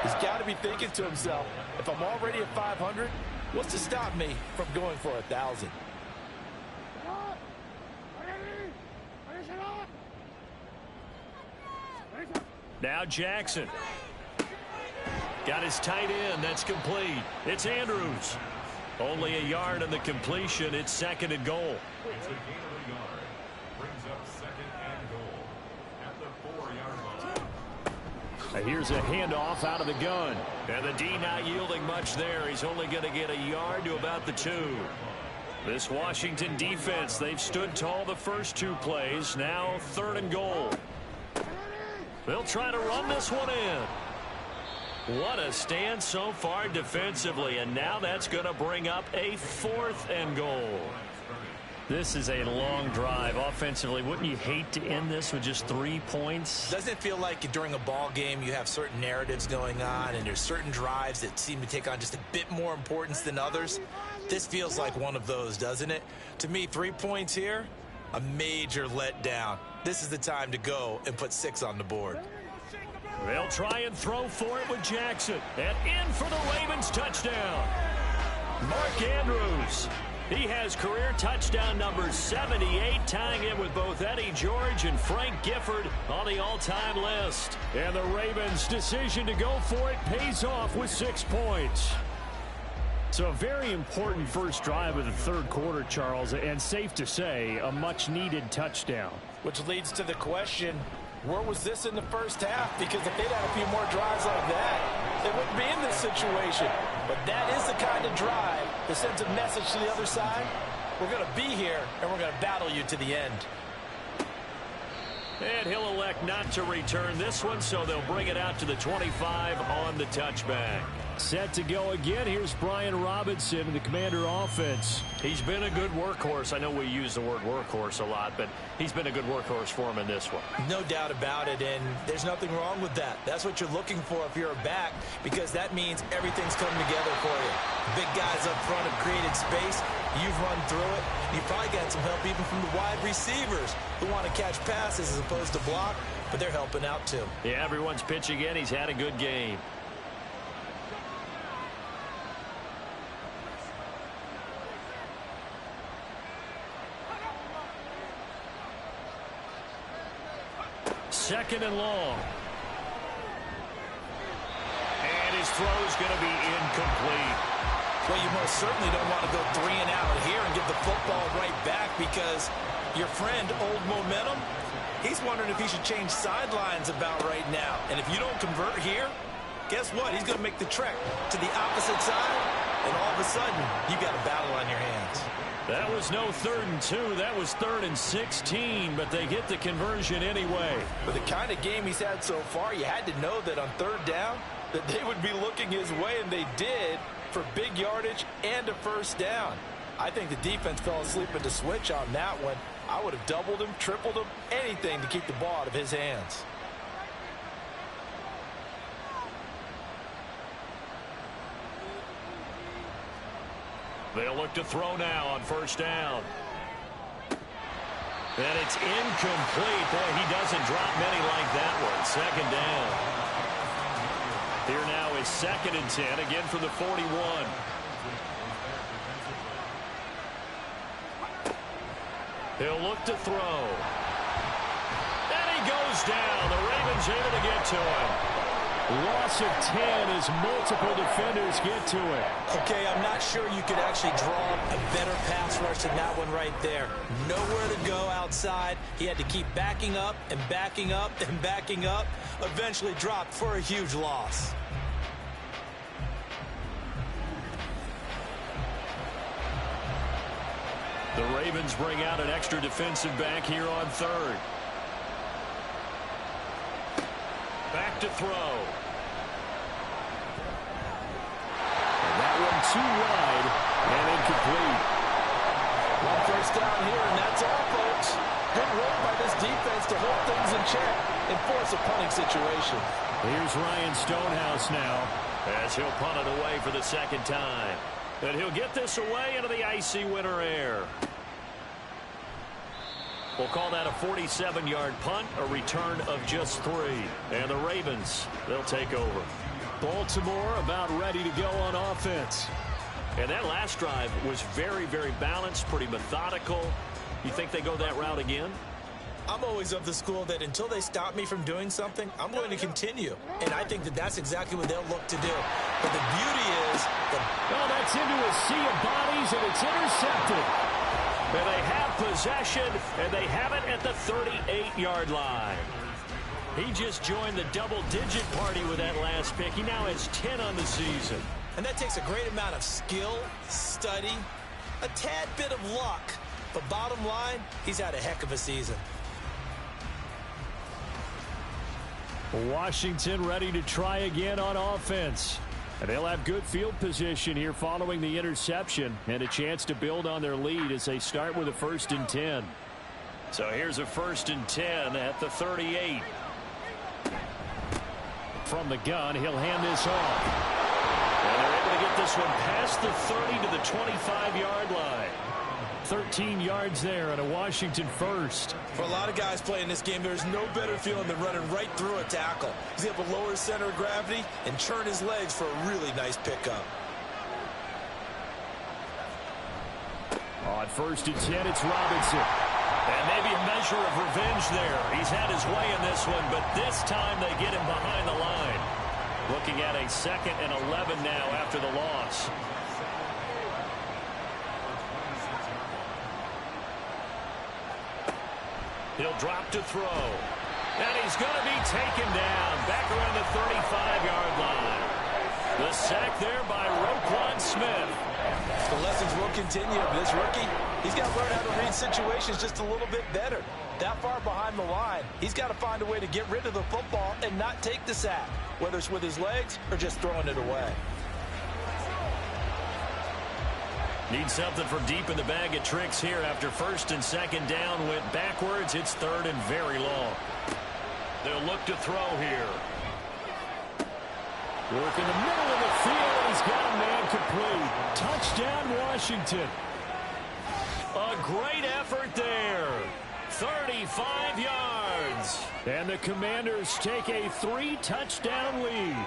He's got to be thinking to himself, if I'm already at 500, what's to stop me from going for 1,000? Now Jackson. Got his tight end. That's complete. It's Andrews. Only a yard on the completion. It's 2nd and goal. It's a gain of a yard. Brings up 2nd and goal at the 4-yard line. Here's a handoff out of the gun. And the D not yielding much there. He's only going to get a yard to about the 2. This Washington defense, they've stood tall the first 2 plays. Now 3rd and goal. They'll try to run this one in. What a stand so far defensively, and now that's going to bring up a 4th and goal. This is a long drive offensively. Wouldn't you hate to end this with just 3 points? Doesn't it feel like during a ball game you have certain narratives going on and there's certain drives that seem to take on just a bit more importance than others? This feels like one of those, doesn't it? To me, 3 points here, a major letdown. This is the time to go and put 6 on the board. They'll try and throw for it with Jackson. And in for the Ravens touchdown. Mark Andrews. He has career touchdown number 78, tying it with both Eddie George and Frank Gifford on the all-time list. And the Ravens' decision to go for it pays off with 6 points. So a very important first drive of the 3rd quarter, Charles, and safe to say, a much-needed touchdown. Which leads to the question, where was this in the first half? Because if they'd had a few more drives like that, they wouldn't be in this situation. But that is the kind of drive that sends a message to the other side. We're going to be here, and we're going to battle you to the end. And he'll elect not to return this one, so they'll bring it out to the 25 on the touchback. Set to go again. Here's Brian Robinson in the Commander offense. He's been a good workhorse. I know we use the word workhorse a lot, but he's been a good workhorse for him in this one. No doubt about it, and there's nothing wrong with that. That's what you're looking for if you're a back, because that means everything's coming together for you. Big guys up front have created space. You've run through it. You've probably got some help even from the wide receivers who want to catch passes as opposed to block, but they're helping out too. Yeah, everyone's pitching in. He's had a good game. Second and long. And his throw's going to be incomplete. Well, you most certainly don't want to go 3 and out here and give the football right back, because your friend, Old Momentum, he's wondering if he should change sidelines about right now. And if you don't convert here, guess what? He's going to make the trek to the opposite side, and all of a sudden, you've got a battle on your hands. That was no 3rd and 2. That was 3rd and 16, but they get the conversion anyway. With the kind of game he's had so far, you had to know that on 3rd down, that they would be looking his way, and they did, for big yardage and a first down. I think the defense fell asleep at the switch on that one. I would have doubled him, tripled him, anything to keep the ball out of his hands. They'll look to throw now on first down. And it's incomplete. Boy, he doesn't drop many like that one. Second down. Here now is 2nd and 10, again from the 41. He'll look to throw. And he goes down. The Ravens able to get to him. Loss of 10 as multiple defenders get to it. Okay, I'm not sure you could actually draw a better pass rush than that one right there. Nowhere to go outside. He had to keep backing up and backing up and backing up. Eventually dropped for a huge loss. The Ravens bring out an extra defensive back here on 3rd. Back to throw. And that one too wide and incomplete. One first down here, and that's all, folks. Good work by this defense to hold things in check and force a punting situation. Here's Ryan Stonehouse now, As he'll punt it away for the 2nd time. And he'll get this away into the icy winter air. We'll call that a 47-yard punt, a return of just 3. And the Ravens, they'll take over. Baltimore about ready to go on offense. And that last drive was very, very balanced, pretty methodical. You think they go that route again? I'm always of the school that until they stop me from doing something, I'm going to continue. And I think that that's exactly what they'll look to do. But the beauty is Oh, that's into a sea of bodies, and it's intercepted. And they have possession, and they have it at the 38-yard line. He just joined the double-digit party with that last pick. He now has 10 on the season. And that takes a great amount of skill, study, a tad bit of luck. But bottom line, he's had a heck of a season. Washington ready to try again on offense. And they'll have good field position here following the interception and a chance to build on their lead as they start with a 1st and 10. So here's a 1st and 10 at the 38. From the gun, he'll hand this off. And they're able to get this one past the 30 to the 25-yard line. 13 yards there and a Washington 1st. For a lot of guys playing this game, there's no better feeling than running right through a tackle. He's able to lower his center of gravity and churn his legs for a really nice pickup. On 1st and 10, it's Robinson. And maybe a measure of revenge there. He's had his way in this one, but this time they get him behind the line. Looking at a 2nd and 11 now after the loss. He'll drop to throw. And he's going to be taken down back around the 35-yard line. The sack there by Roquan Smith. The lessons will continue of this rookie. He's got to learn how to read situations just a little bit better. That far behind the line, he's got to find a way to get rid of the football and not take the sack, whether it's with his legs or just throwing it away. Need something from deep in the bag of tricks here after first and second down went backwards. It's third and very long. They'll look to throw here. Work in the middle of the field, and he's got a man complete. Touchdown, Washington. A great effort there. 35 yards. And the Commanders take a 3-touchdown lead.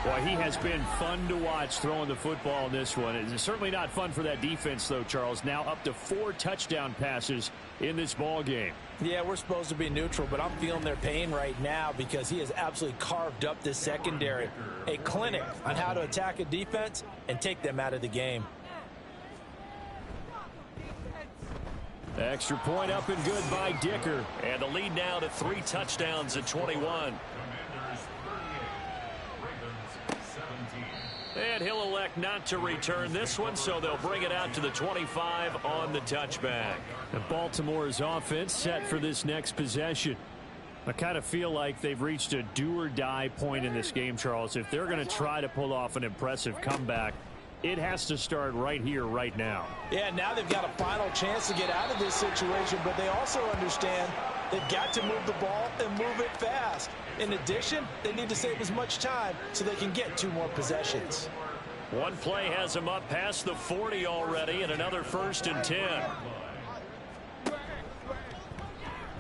Boy, he has been fun to watch throwing the football in this one. It's certainly not fun for that defense, though, Charles. Now up to 4 touchdown passes in this ball game. Yeah, we're supposed to be neutral, but I'm feeling their pain right now because he has absolutely carved up this secondary. A clinic on how to attack a defense and take them out of the game. Extra point up and good by Dicker. And the lead now to 3 touchdowns at 21. And he'll elect not to return this one, so they'll bring it out to the 25 on the touchback. And Baltimore's offense set for this next possession. I kind of feel like they've reached a do-or-die point in this game, Charles. If they're going to try to pull off an impressive comeback, it has to start right here, right now. Yeah, now they've got a final chance to get out of this situation, but they also understand they've got to move the ball and move it fast. In addition, they need to save as much time so they can get 2 more possessions. One play has him up past the 40 already, and another 1st and 10.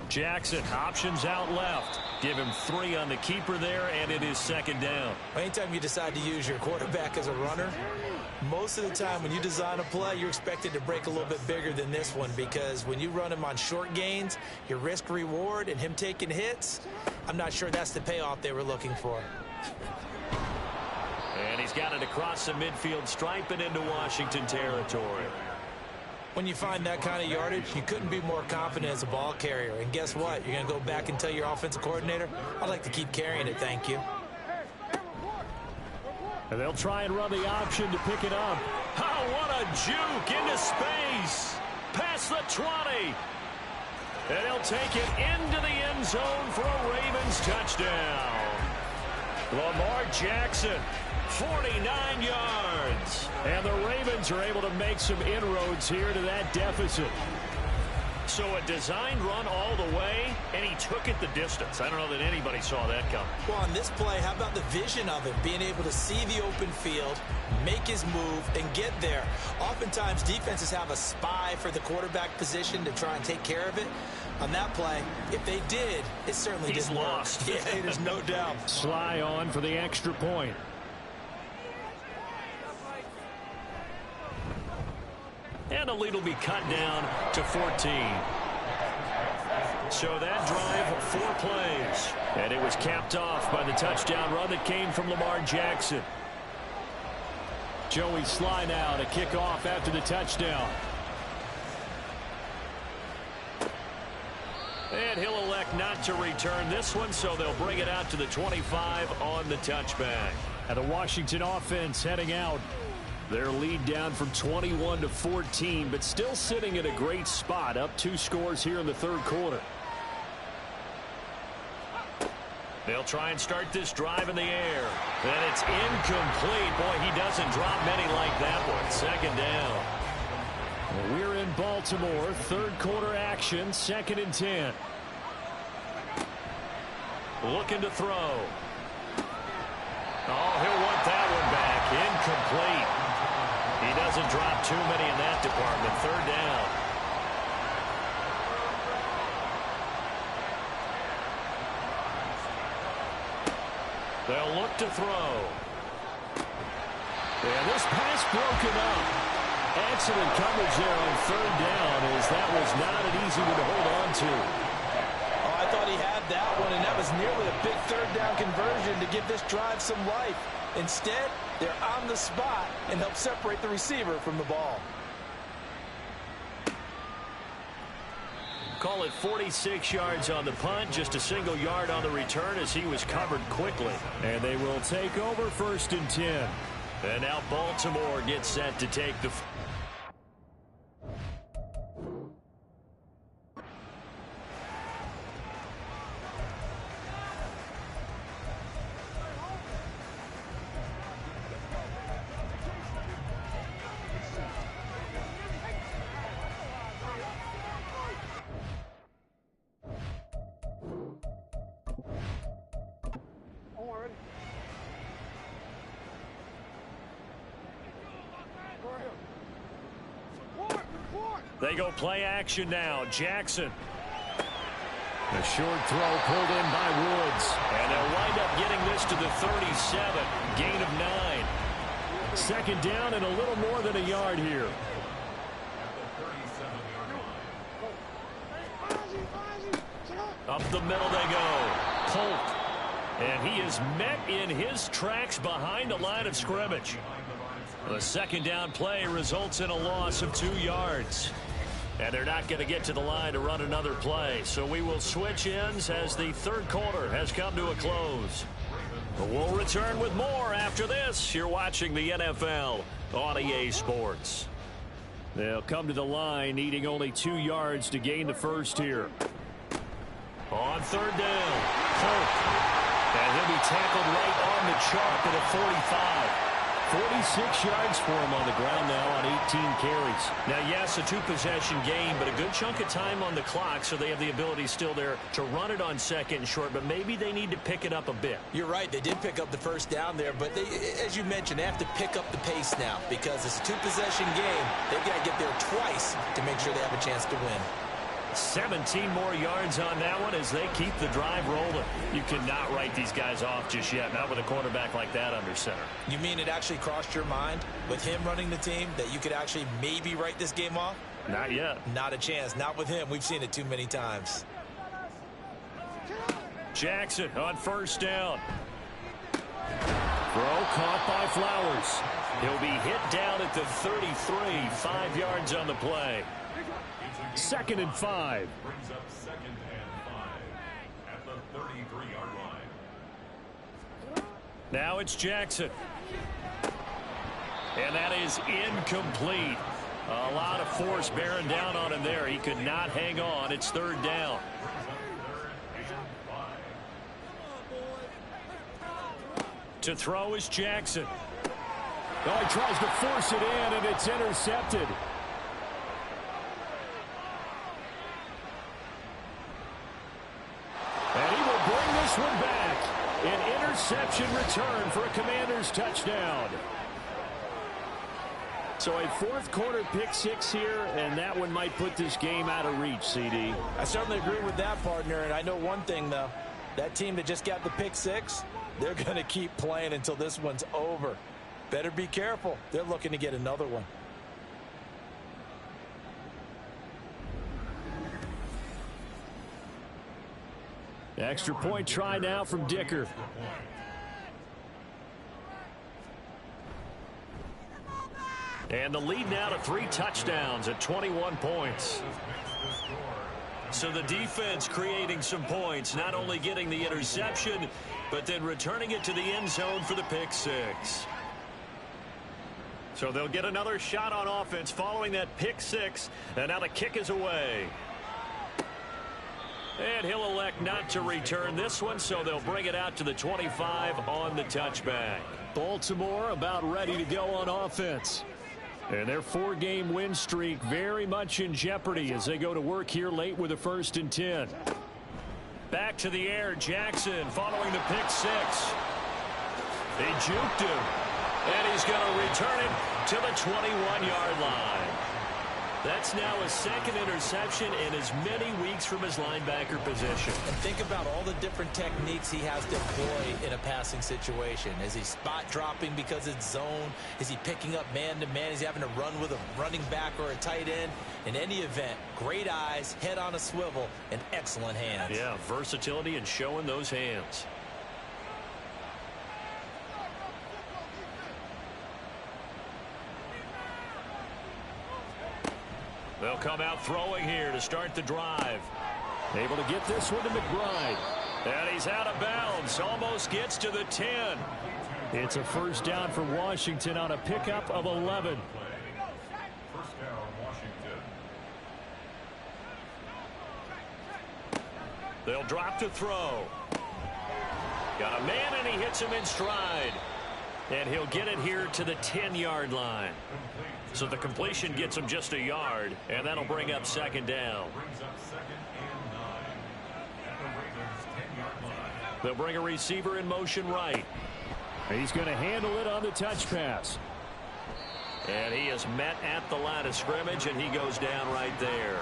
Jackson options out left. Give him 3 on the keeper there, and it is 2nd down. Anytime you decide to use your quarterback as a runner, most of the time when you design a play, you're expected to break a little bit bigger than this one, because when you run him on short gains, your risk reward and him taking hits, I'm not sure that's the payoff they were looking for. And he's got it across the midfield stripe and into Washington territory. When you find that kind of yardage, you couldn't be more confident as a ball carrier. And guess what? You're going to go back and tell your offensive coordinator, I'd like to keep carrying it, thank you. And they'll try and run the option to pick it up. Oh, what a juke into space. Past the 20. And he'll take it into the end zone for a Ravens touchdown. Lamar Jackson, 49 yards. And the Ravens are able to make some inroads here to that deficit. So a designed run all the way, and he took it the distance. I don't know that anybody saw that coming. Well, on this play, how about the vision of it? Being able to see the open field, make his move, and get there. Oftentimes, defenses have a spy for the quarterback position to try and take care of it. On that play, if they did, it certainly didn't work. Lost. Yeah, there's no doubt. Sly on for the extra point. And the lead will be cut down to 14. So that drive, 4 plays. And it was capped off by the touchdown run that came from Lamar Jackson. Joey Sly now to kick off after the touchdown. And he'll elect not to return this one, so they'll bring it out to the 25 on the touchback. And the Washington offense heading out. Their lead down from 21 to 14, but still sitting in a great spot, up 2 scores here in the 3rd quarter. They'll try and start this drive in the air. And it's incomplete. Boy, he doesn't drop many like that one. 2nd down. Well, we're in Baltimore. 3rd quarter action, 2nd and 10. Looking to throw. Oh, he'll want that one back. Incomplete. He doesn't drop too many in that department. 3rd down. They'll look to throw. And this pass broken up. Excellent coverage there on 3rd down, as that was not an easy one to hold on to. Oh, I thought he had that one, and that was nearly a big 3rd down conversion to give this drive some life. Instead, they're on the spot and help separate the receiver from the ball. Call it 46 yards on the punt, just a single yard on the return as he was covered quickly. And they will take over 1st and 10. And now Baltimore gets set to take the... They go play action now. Jackson. A short throw pulled in by Woods. And they'll wind up getting this to the 37. Gain of 9. Second down and a little more than a yard here. Up the middle they go. Polk. And he is met in his tracks behind the line of scrimmage. The second down play results in a loss of 2 yards. And they're not going to get to the line to run another play. So we will switch ends as the third quarter has come to a close. But we'll return with more after this. You're watching the NFL on EA Sports. They'll come to the line needing only 2 yards to gain the first here. On third down, Polk. And he'll be tackled right on the chalk at a 45. 46 yards for him on the ground now on 18 carries. Now, yes, a 2-possession game, but a good chunk of time on the clock, so they have the ability still there to run it on second and short, but maybe they need to pick it up a bit. You're right. They did pick up the first down there, but they, as you mentioned, they have to pick up the pace now because it's a 2-possession game. They've got to get there twice to make sure they have a chance to win. 17 more yards on that one as they keep the drive rolling. You cannot write these guys off just yet, not with a quarterback like that under center. You mean it actually crossed your mind with him running the team that you could actually maybe write this game off? Not yet. Not a chance. Not with him. We've seen it too many times. Jackson on first down. Throw caught by Flowers. He'll be hit down at the 33, 5 yards on the play. 2nd and 5. Brings up 2nd and 5 at the 33-yard line. Now it's Jackson. And that is incomplete. A lot of force bearing down on him there. He could not hang on. It's third down. To throw is Jackson. Oh, he tries to force it in, and it's intercepted. And he will bring this one back. An interception return for a Commanders touchdown. So a fourth quarter pick six here, and that one might put this game out of reach, CD. I certainly agree with that, partner. And I know one thing, though. That team that just got the pick six, they're going to keep playing until this one's over. Better be careful. They're looking to get another one. Extra point try now from Dicker. And the lead now to 3 touchdowns at 21 points. So the defense creating some points, not only getting the interception, but then returning it to the end zone for the pick six. So they'll get another shot on offense following that pick six, and now the kick is away. And he'll elect not to return this one, so they'll bring it out to the 25 on the touchback. Baltimore about ready to go on offense. And their 4-game win streak very much in jeopardy as they go to work here late with a 1st and 10. Back to the air, Jackson following the pick six. They juked him, and he's going to return it to the 21-yard line. That's now his 2nd interception in as many weeks from his linebacker position. And think about all the different techniques he has to employ in a passing situation. Is he spot dropping because it's zone? Is he picking up man-to-man? Is he having to run with a running back or a tight end? In any event, great eyes, head on a swivel, and excellent hands. Yeah, versatility and showing those hands. They'll come out throwing here to start the drive. Able to get this one to McBride. And he's out of bounds. Almost gets to the 10. It's a 1st down for Washington on a pickup of 11. 1st down, Washington. They'll drop to throw. Got a man, and he hits him in stride. And he'll get it here to the 10-yard line. So the completion gets him just a yard, and that'll bring up 2nd down. Brings up 2nd and 9 at the Raiders' 10-yard line. They'll bring a receiver in motion right. He's going to handle it on the touch pass. And he is met at the line of scrimmage, and he goes down right there.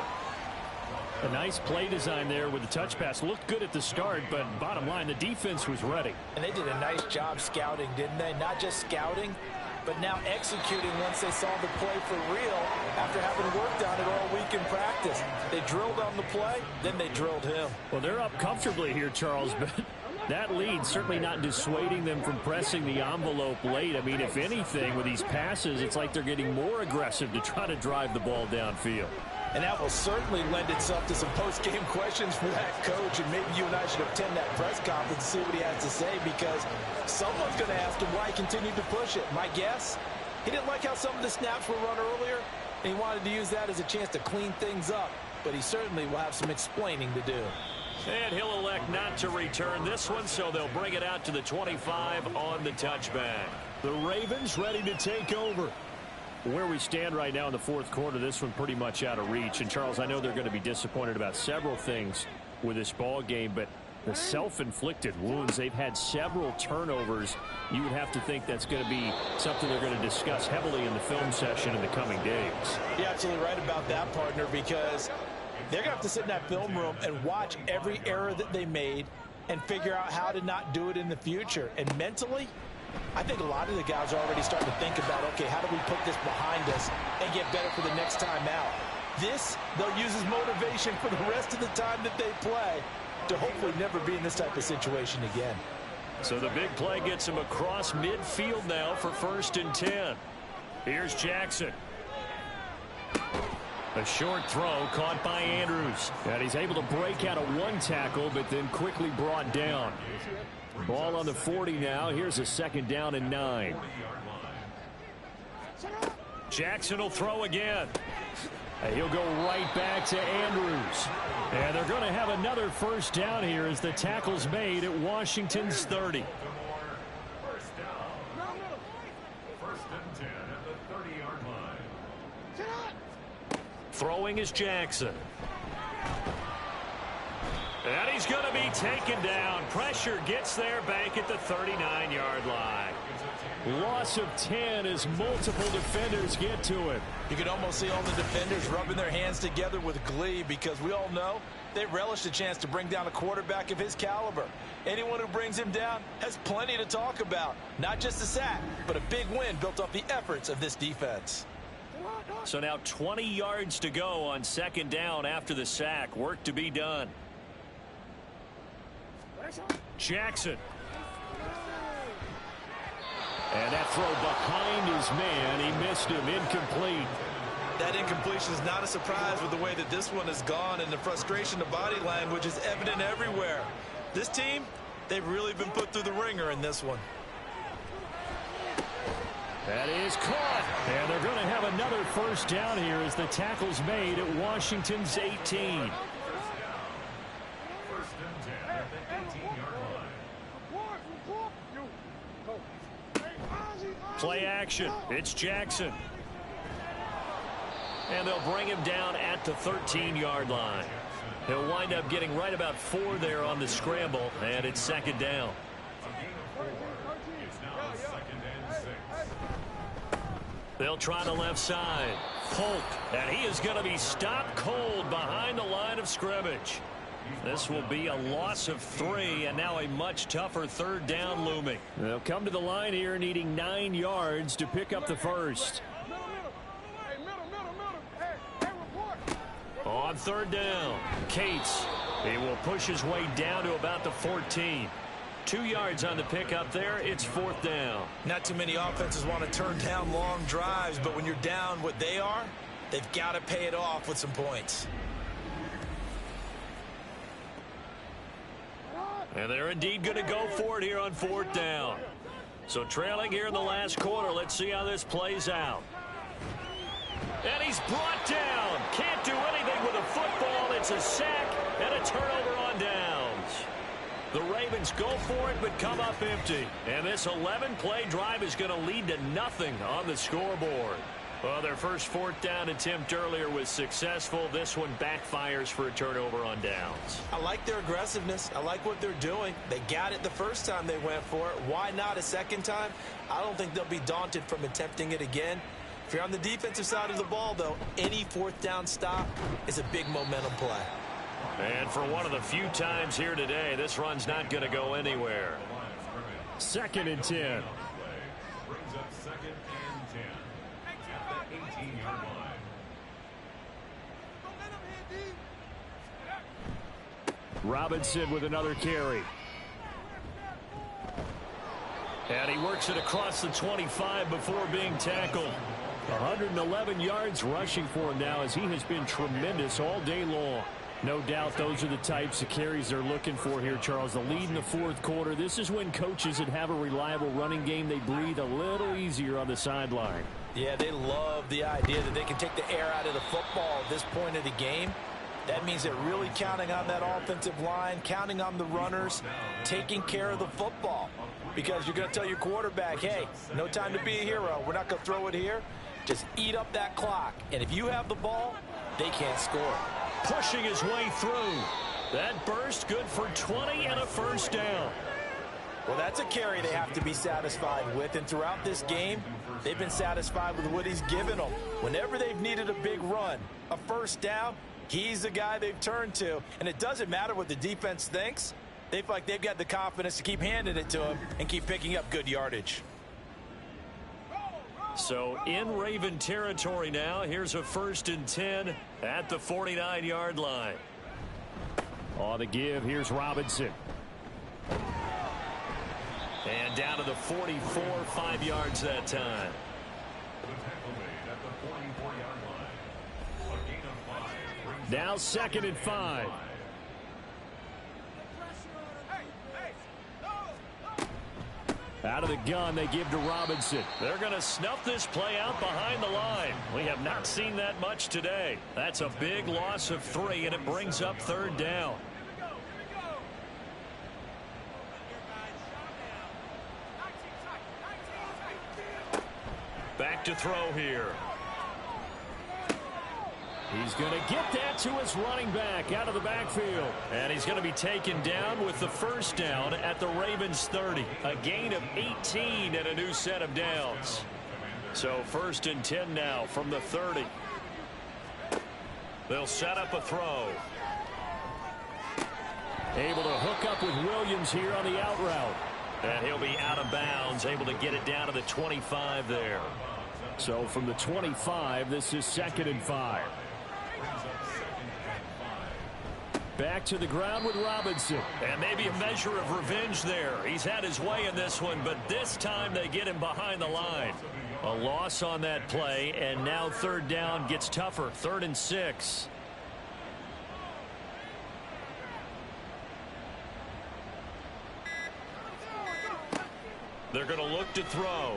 A nice play design there with the touch pass. Looked good at the start, but bottom line, the defense was ready. And they did a nice job scouting, didn't they? Not just scouting, but now executing once they saw the play for real after having worked on it all week in practice. They drilled on the play, then they drilled him. Well, they're up comfortably here, Charles, but that lead certainly not dissuading them from pressing the envelope late. I mean, if anything, with these passes, it's like they're getting more aggressive to try to drive the ball downfield. And that will certainly lend itself to some post-game questions for that coach, and maybe you and I should attend that press conference and see what he has to say, because someone's going to ask him why he continued to push it. My guess, he didn't like how some of the snaps were run earlier, and he wanted to use that as a chance to clean things up, but he certainly will have some explaining to do. And he'll elect not to return this one, so they'll bring it out to the 25 on the touchback. The Ravens ready to take over. Where we stand right now in the fourth quarter, this one pretty much out of reach. And, Charles, I know they're going to be disappointed about several things with this ball game, but the self-inflicted wounds, they've had several turnovers. You would have to think that's going to be something they're going to discuss heavily in the film session in the coming days. You're absolutely right about that, partner, because they're going to have to sit in that film room and watch every error that they made and figure out how to not do it in the future. And mentally, I think a lot of the guys are already starting to think about, okay, how do we put this behind us and get better for the next time out? This, they'll use as motivation for the rest of the time that they play to hopefully never be in this type of situation again. So the big play gets him across midfield now for 1st and 10. Here's Jackson. A short throw caught by Andrews. And he's able to break out of one tackle, but then quickly brought down. Ball on the 40 now. Here's a 2nd down and 9. Jackson will throw again. And he'll go right back to Andrews. And they're going to have another 1st down here as the tackle's made at Washington's 30. 1st and 10 at the 30-yard line. Throwing is Jackson. And he's going to be taken down. Pressure gets there back at the 39-yard line. Loss of 10 as multiple defenders get to him. You can almost see all the defenders rubbing their hands together with glee, because we all know they relish the chance to bring down a quarterback of his caliber. Anyone who brings him down has plenty to talk about. Not just a sack, but a big win built off the efforts of this defense. So now 20 yards to go on 2nd down after the sack. Work to be done. Jackson. And that throw behind his man. He missed him. Incomplete. That incompletion is not a surprise with the way that this one has gone, and the frustration of body language is evident everywhere. This team, they've really been put through the ringer in this one. That is caught. And they're going to have another 1st down here as the tackle's made at Washington's 18. 1st and 10 at the 18-yard line. Play action. It's Jackson. And they'll bring him down at the 13-yard line. He'll wind up getting right about 4 there on the scramble, and it's 2nd down. It's now 2nd and 6. They'll try the left side. Polk, and he is going to be stopped cold behind the line of scrimmage. This will be a loss of 3, and now a much tougher 3rd down looming. They'll come to the line here needing 9 yards to pick up the 1st. On 3rd down, Cates. He will push his way down to about the 14. 2 yards on the pickup there. It's 4th down. Not too many offenses want to turn down long drives, but when you're down what they are, they've got to pay it off with some points. And they're indeed going to go for it here on 4th down. So trailing here in the last quarter. Let's see how this plays out. And he's brought down. Can't do anything with a football. It's a sack and a turnover on downs. The Ravens go for it but come up empty. And this 11-play drive is going to lead to nothing on the scoreboard. Well, their first fourth down attempt earlier was successful. This one backfires for a turnover on downs. I like their aggressiveness. I like what they're doing. They got it the first time they went for it. Why not a second time? I don't think they'll be daunted from attempting it again. If you're on the defensive side of the ball, though, any fourth down stop is a big momentum play. And for one of the few times here today, this run's not going to go anywhere. 2nd and 10. Brings up 2nd and 10 at the 18-yard line. Robinson with another carry. And he works it across the 25 before being tackled. 111 yards rushing for him now as he has been tremendous all day long. No doubt those are the types of carries they're looking for here, Charles. The lead in the fourth quarter. This is when coaches that have a reliable running game, they breathe a little easier on the sideline. Yeah, they love the idea that they can take the air out of the football at this point of the game. That means they're really counting on that offensive line, counting on the runners, taking care of the football. Because you're going to tell your quarterback, hey, no time to be a hero. We're not going to throw it here. Just eat up that clock. And if you have the ball, they can't score. Pushing his way through. That burst good for 20 and a first down. Well, that's a carry they have to be satisfied with. And throughout this game, they've been satisfied with what he's given them. Whenever they've needed a big run, a first down, he's the guy they've turned to. And it doesn't matter what the defense thinks. They feel like they've got the confidence to keep handing it to him and keep picking up good yardage. So in Raven territory now. Here's a 1st and 10 at the 49-yard line. On the give, here's Robinson. And down to the 44, 5 yards that time. The tackle made at the 44-yard line. A gain of 5 brings Now 2nd and 5. Out of the gun, they give to Robinson. They're going to snuff this play out behind the line. We have not seen that much today. That's a big loss of 3, and it brings up 3rd down. Back to throw here. He's going to get that to his running back out of the backfield. And he's going to be taken down with the first down at the Ravens 30. A gain of 18 and a new set of downs. So 1st and 10 now from the 30. They'll set up a throw. Able to hook up with Williams here on the out route. And he'll be out of bounds, able to get it down to the 25 there. So from the 25, this is 2nd and 5. Back to the ground with Robinson. And maybe a measure of revenge there. He's had his way in this one, but this time they get him behind the line. A loss on that play, and now 3rd down gets tougher. 3rd and 6. They're going to look to throw.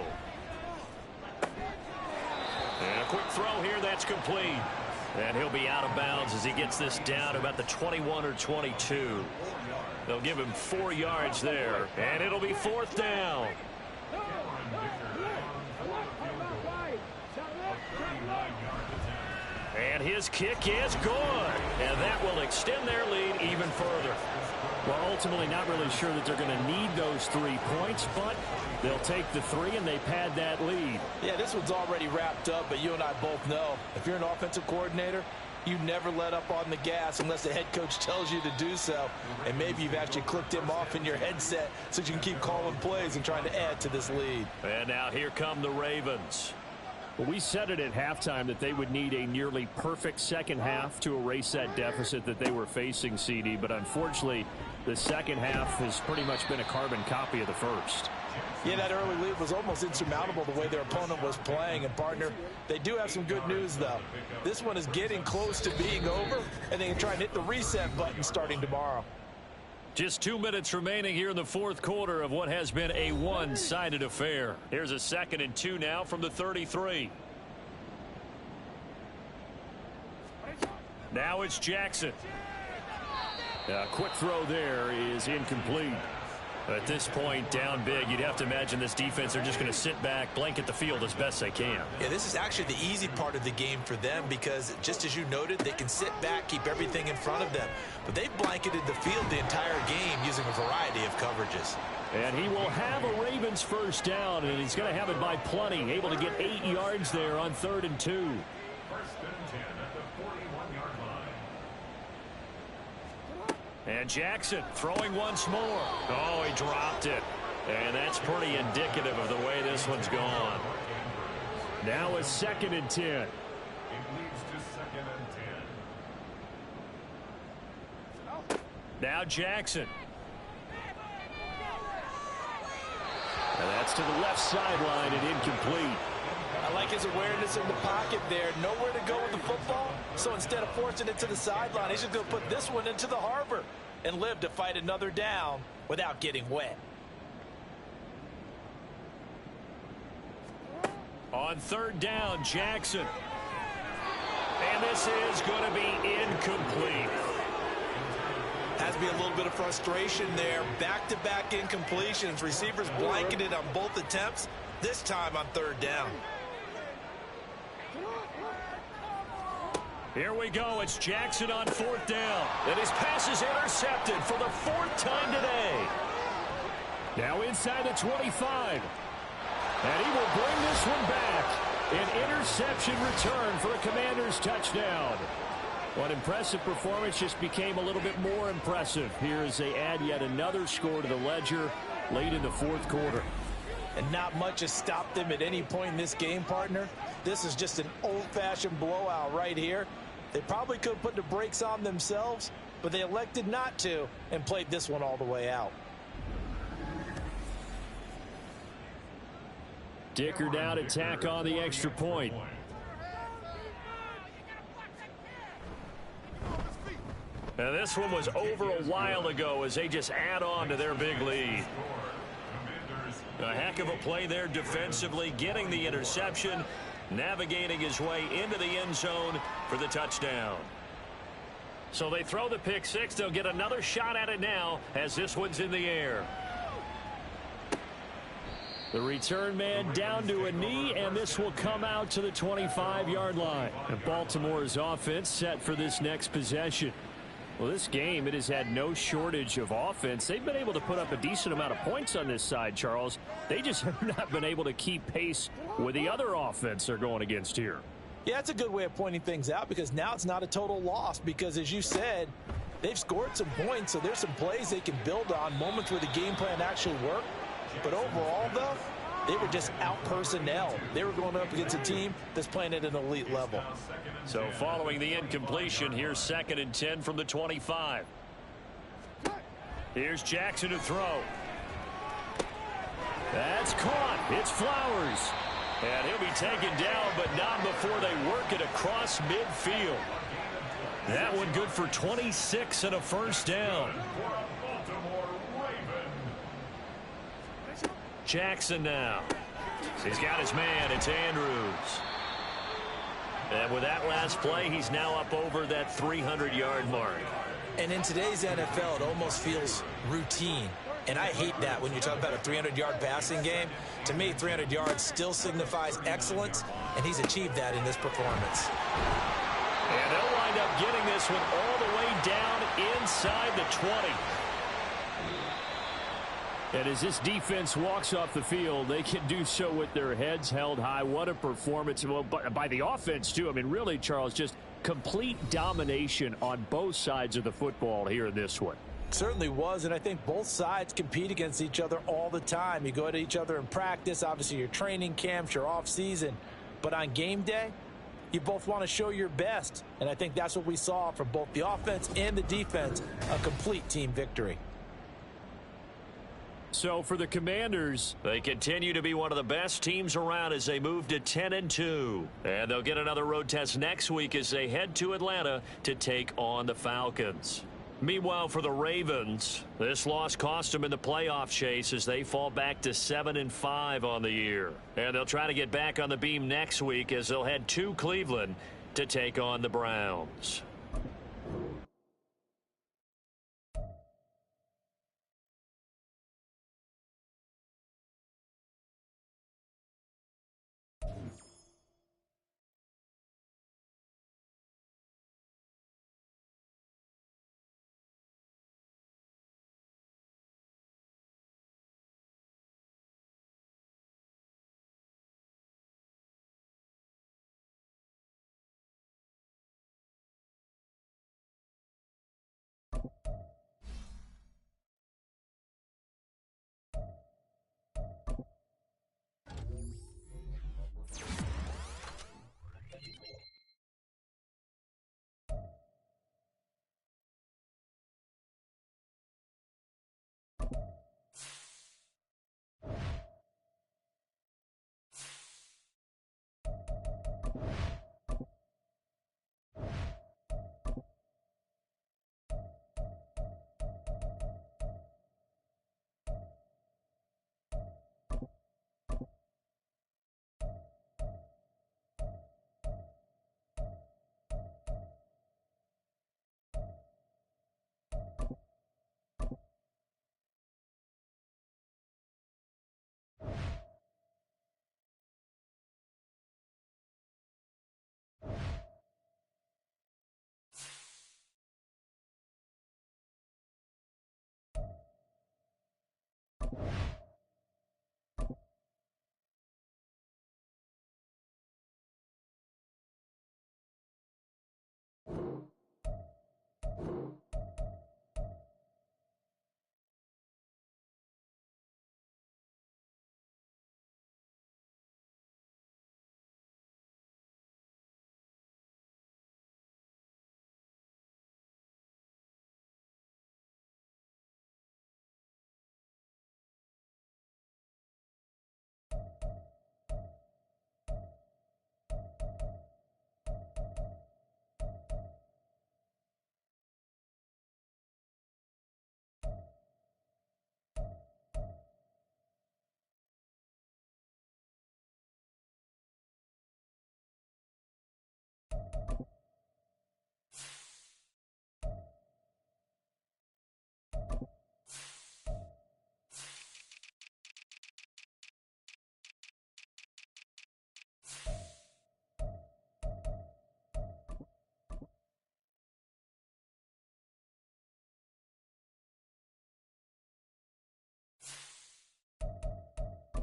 And a quick throw here, that's complete. And he'll be out of bounds as he gets this down to about the 21 or 22. They'll give him 4 yards there, and it'll be 4th down. And his kick is good. And that will extend their lead even further. Well, ultimately not really sure that they're going to need those 3 points, but they'll take the 3 and they pad that lead. Yeah, this one's already wrapped up, but you and I both know if you're an offensive coordinator, you never let up on the gas unless the head coach tells you to do so. And maybe you've actually clicked him off in your headset so you can keep calling plays and trying to add to this lead. And now here come the Ravens. Well, we said it at halftime that they would need a nearly perfect second half to erase that deficit that they were facing, CD. But unfortunately, the second half has pretty much been a carbon copy of the first. Yeah, that early lead was almost insurmountable the way their opponent was playing. And, partner, they do have some good news, though. This one is getting close to being over, and they can try and hit the reset button starting tomorrow. Just 2 minutes remaining here in the fourth quarter of what has been a one-sided affair. Here's a 2nd and 2 now from the 33. Now it's Jackson. A quick throw there is incomplete. At this point, down big, you'd have to imagine this defense are just going to sit back, blanket the field as best they can. Yeah, this is actually the easy part of the game for them because, just as you noted, they can sit back, keep everything in front of them. But they've blanketed the field the entire game using a variety of coverages. And he will have a Ravens first down, and he's going to have it by plenty, able to get 8 yards there on 3rd and 2. First and 10 at the 41-yard line. And Jackson throwing once more. Oh, he dropped it. And that's pretty indicative of the way this one's gone. Now a 2nd and 10. It leads to 2nd and 10. Now Jackson. And that's to the left sideline and incomplete. I like his awareness in the pocket there. Nowhere to go with the football. So instead of forcing it to the sideline, he's just going to put this one into the harbor and live to fight another down without getting wet. On 3rd down, Jackson. And this is going to be incomplete. Has to be a little bit of frustration there. Back-to-back incompletions. Receivers blanketed on both attempts, this time on 3rd down. Here we go. It's Jackson on 4th down. And his pass is intercepted for the 4th time today. Now inside the 25. And he will bring this one back. An interception return for a Commanders touchdown. What impressive performance just became a little bit more impressive here as they add yet another score to the ledger late in the 4th quarter. And not much has stopped them at any point in this game, partner. This is just an old-fashioned blowout right here. They probably could have put the brakes on themselves, but they elected not to and played this one all the way out. Dicker down to tack on the extra point. And this one was over a while ago as they just add on to their big lead. A heck of a play there defensively, getting the interception, navigating his way into the end zone for the touchdown. So they throw the pick six. They'll get another shot at it now as this one's in the air. The return man down to a knee, and this will come out to the 25-yard line. And Baltimore's offense set for this next possession. Well, this game, it has had no shortage of offense. They've been able to put up a decent amount of points on this side, Charles. They just have not been able to keep pace with the other offense they're going against here. Yeah, that's a good way of pointing things out because now it's not a total loss because, as you said, they've scored some points, so there's some plays they can build on, moments where the game plan actually worked. But overall, though, they were just out-personnel. They were going up against a team that's playing at an elite level. So following the incompletion, here's 2nd and 10 from the 25. Here's Jackson to throw. That's caught. It's Flowers. And he'll be taken down, but not before they work it across midfield. That one good for 26 and a first down. Jackson now. He's got his man. It's Andrews. And with that last play, he's now up over that 300-yard mark. And in today's NFL, it almost feels routine. And I hate that when you talk about a 300-yard passing game. To me, 300 yards still signifies excellence, and he's achieved that in this performance. And they'll wind up getting this one all the way down inside the 20. And as this defense walks off the field, they can do so with their heads held high. What a performance by the offense, too. I mean, really, Charles, just complete domination on both sides of the football here in this one. Certainly was, and I think both sides compete against each other all the time. You go at each other in practice, obviously your training camps, your off season, but on game day, you both want to show your best, and I think that's what we saw from both the offense and the defense, a complete team victory. So for the Commanders, they continue to be one of the best teams around as they move to 10-2. And they'll get another road test next week as they head to Atlanta to take on the Falcons. Meanwhile, for the Ravens, this loss cost them in the playoff chase as they fall back to 7-5 on the year. And they'll try to get back on the beam next week as they'll head to Cleveland to take on the Browns.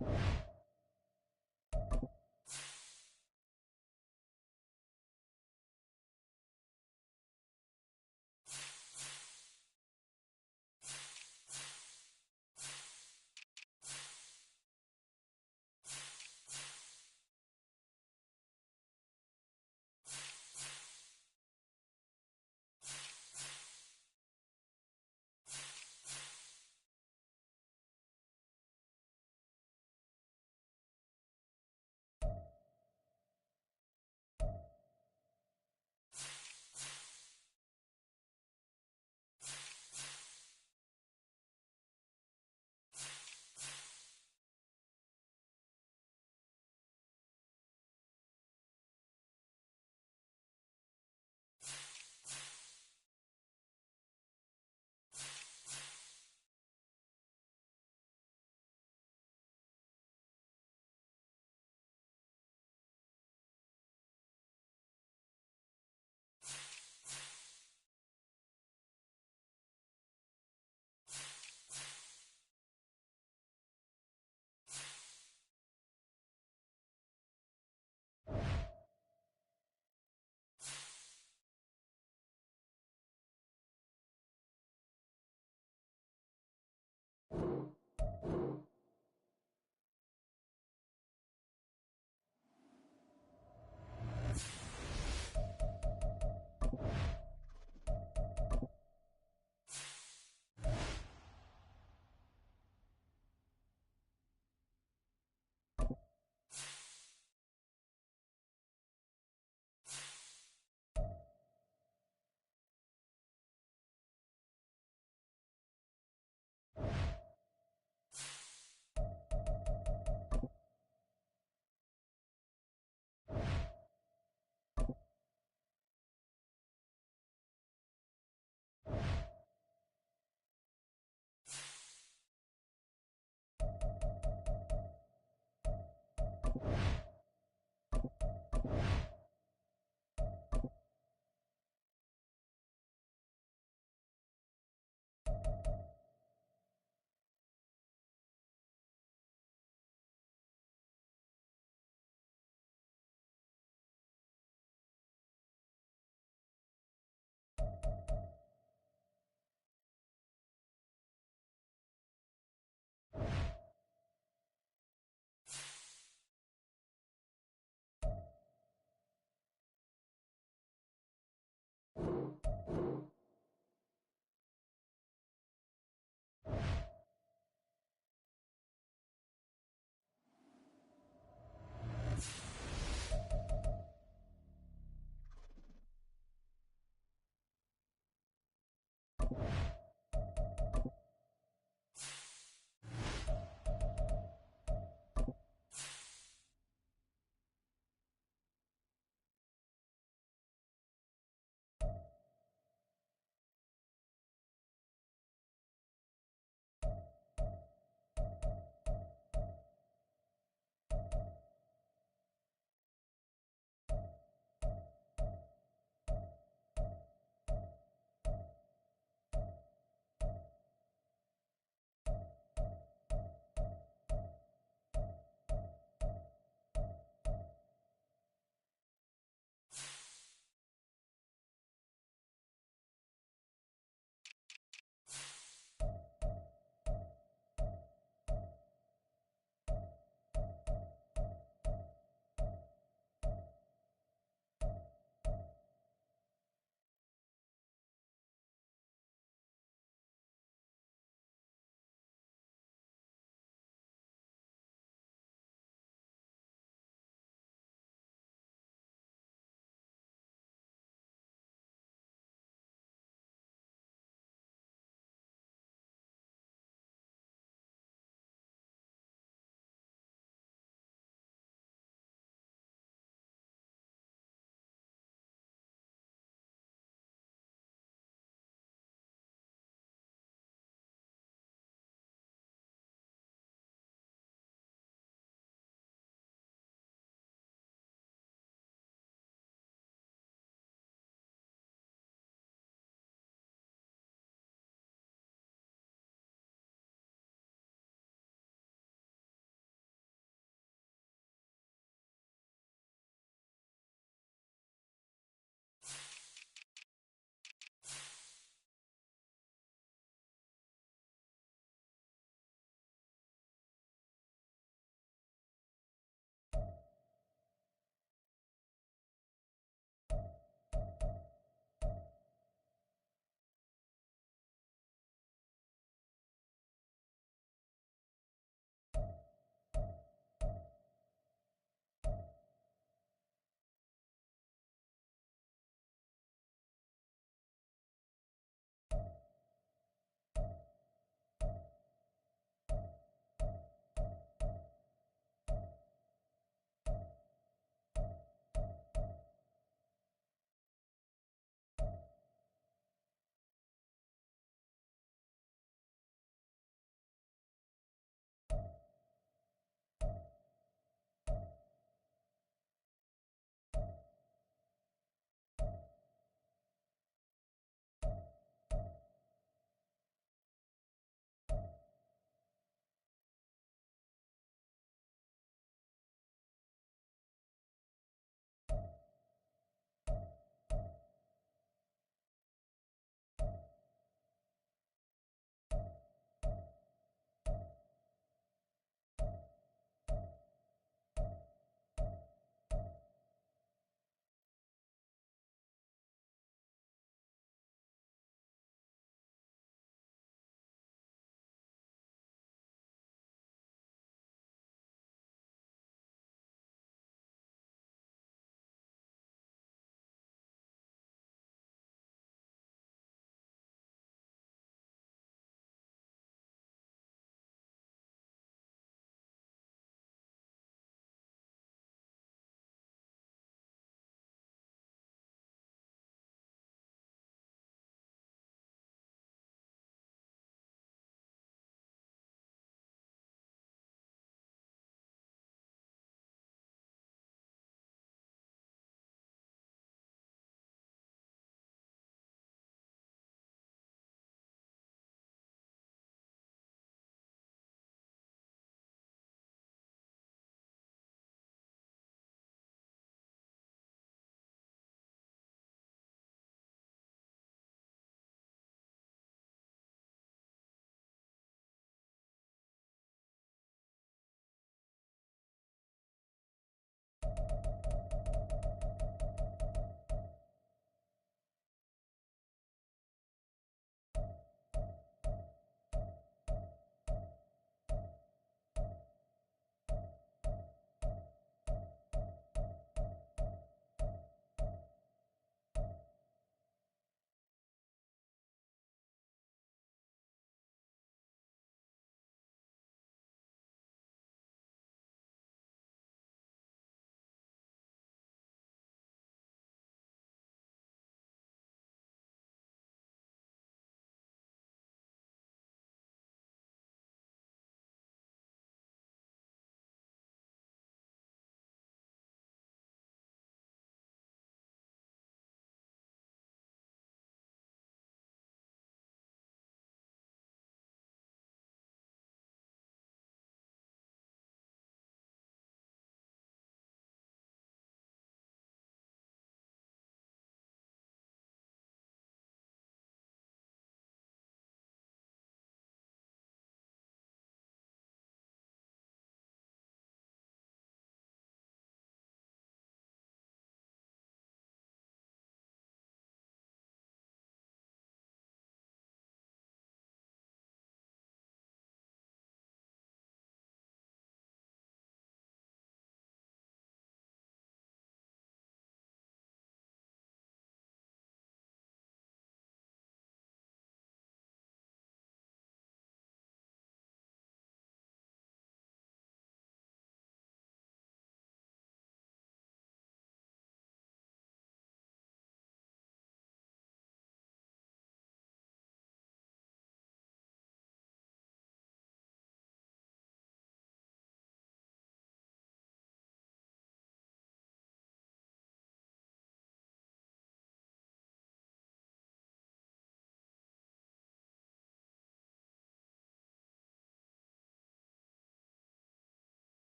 Madden.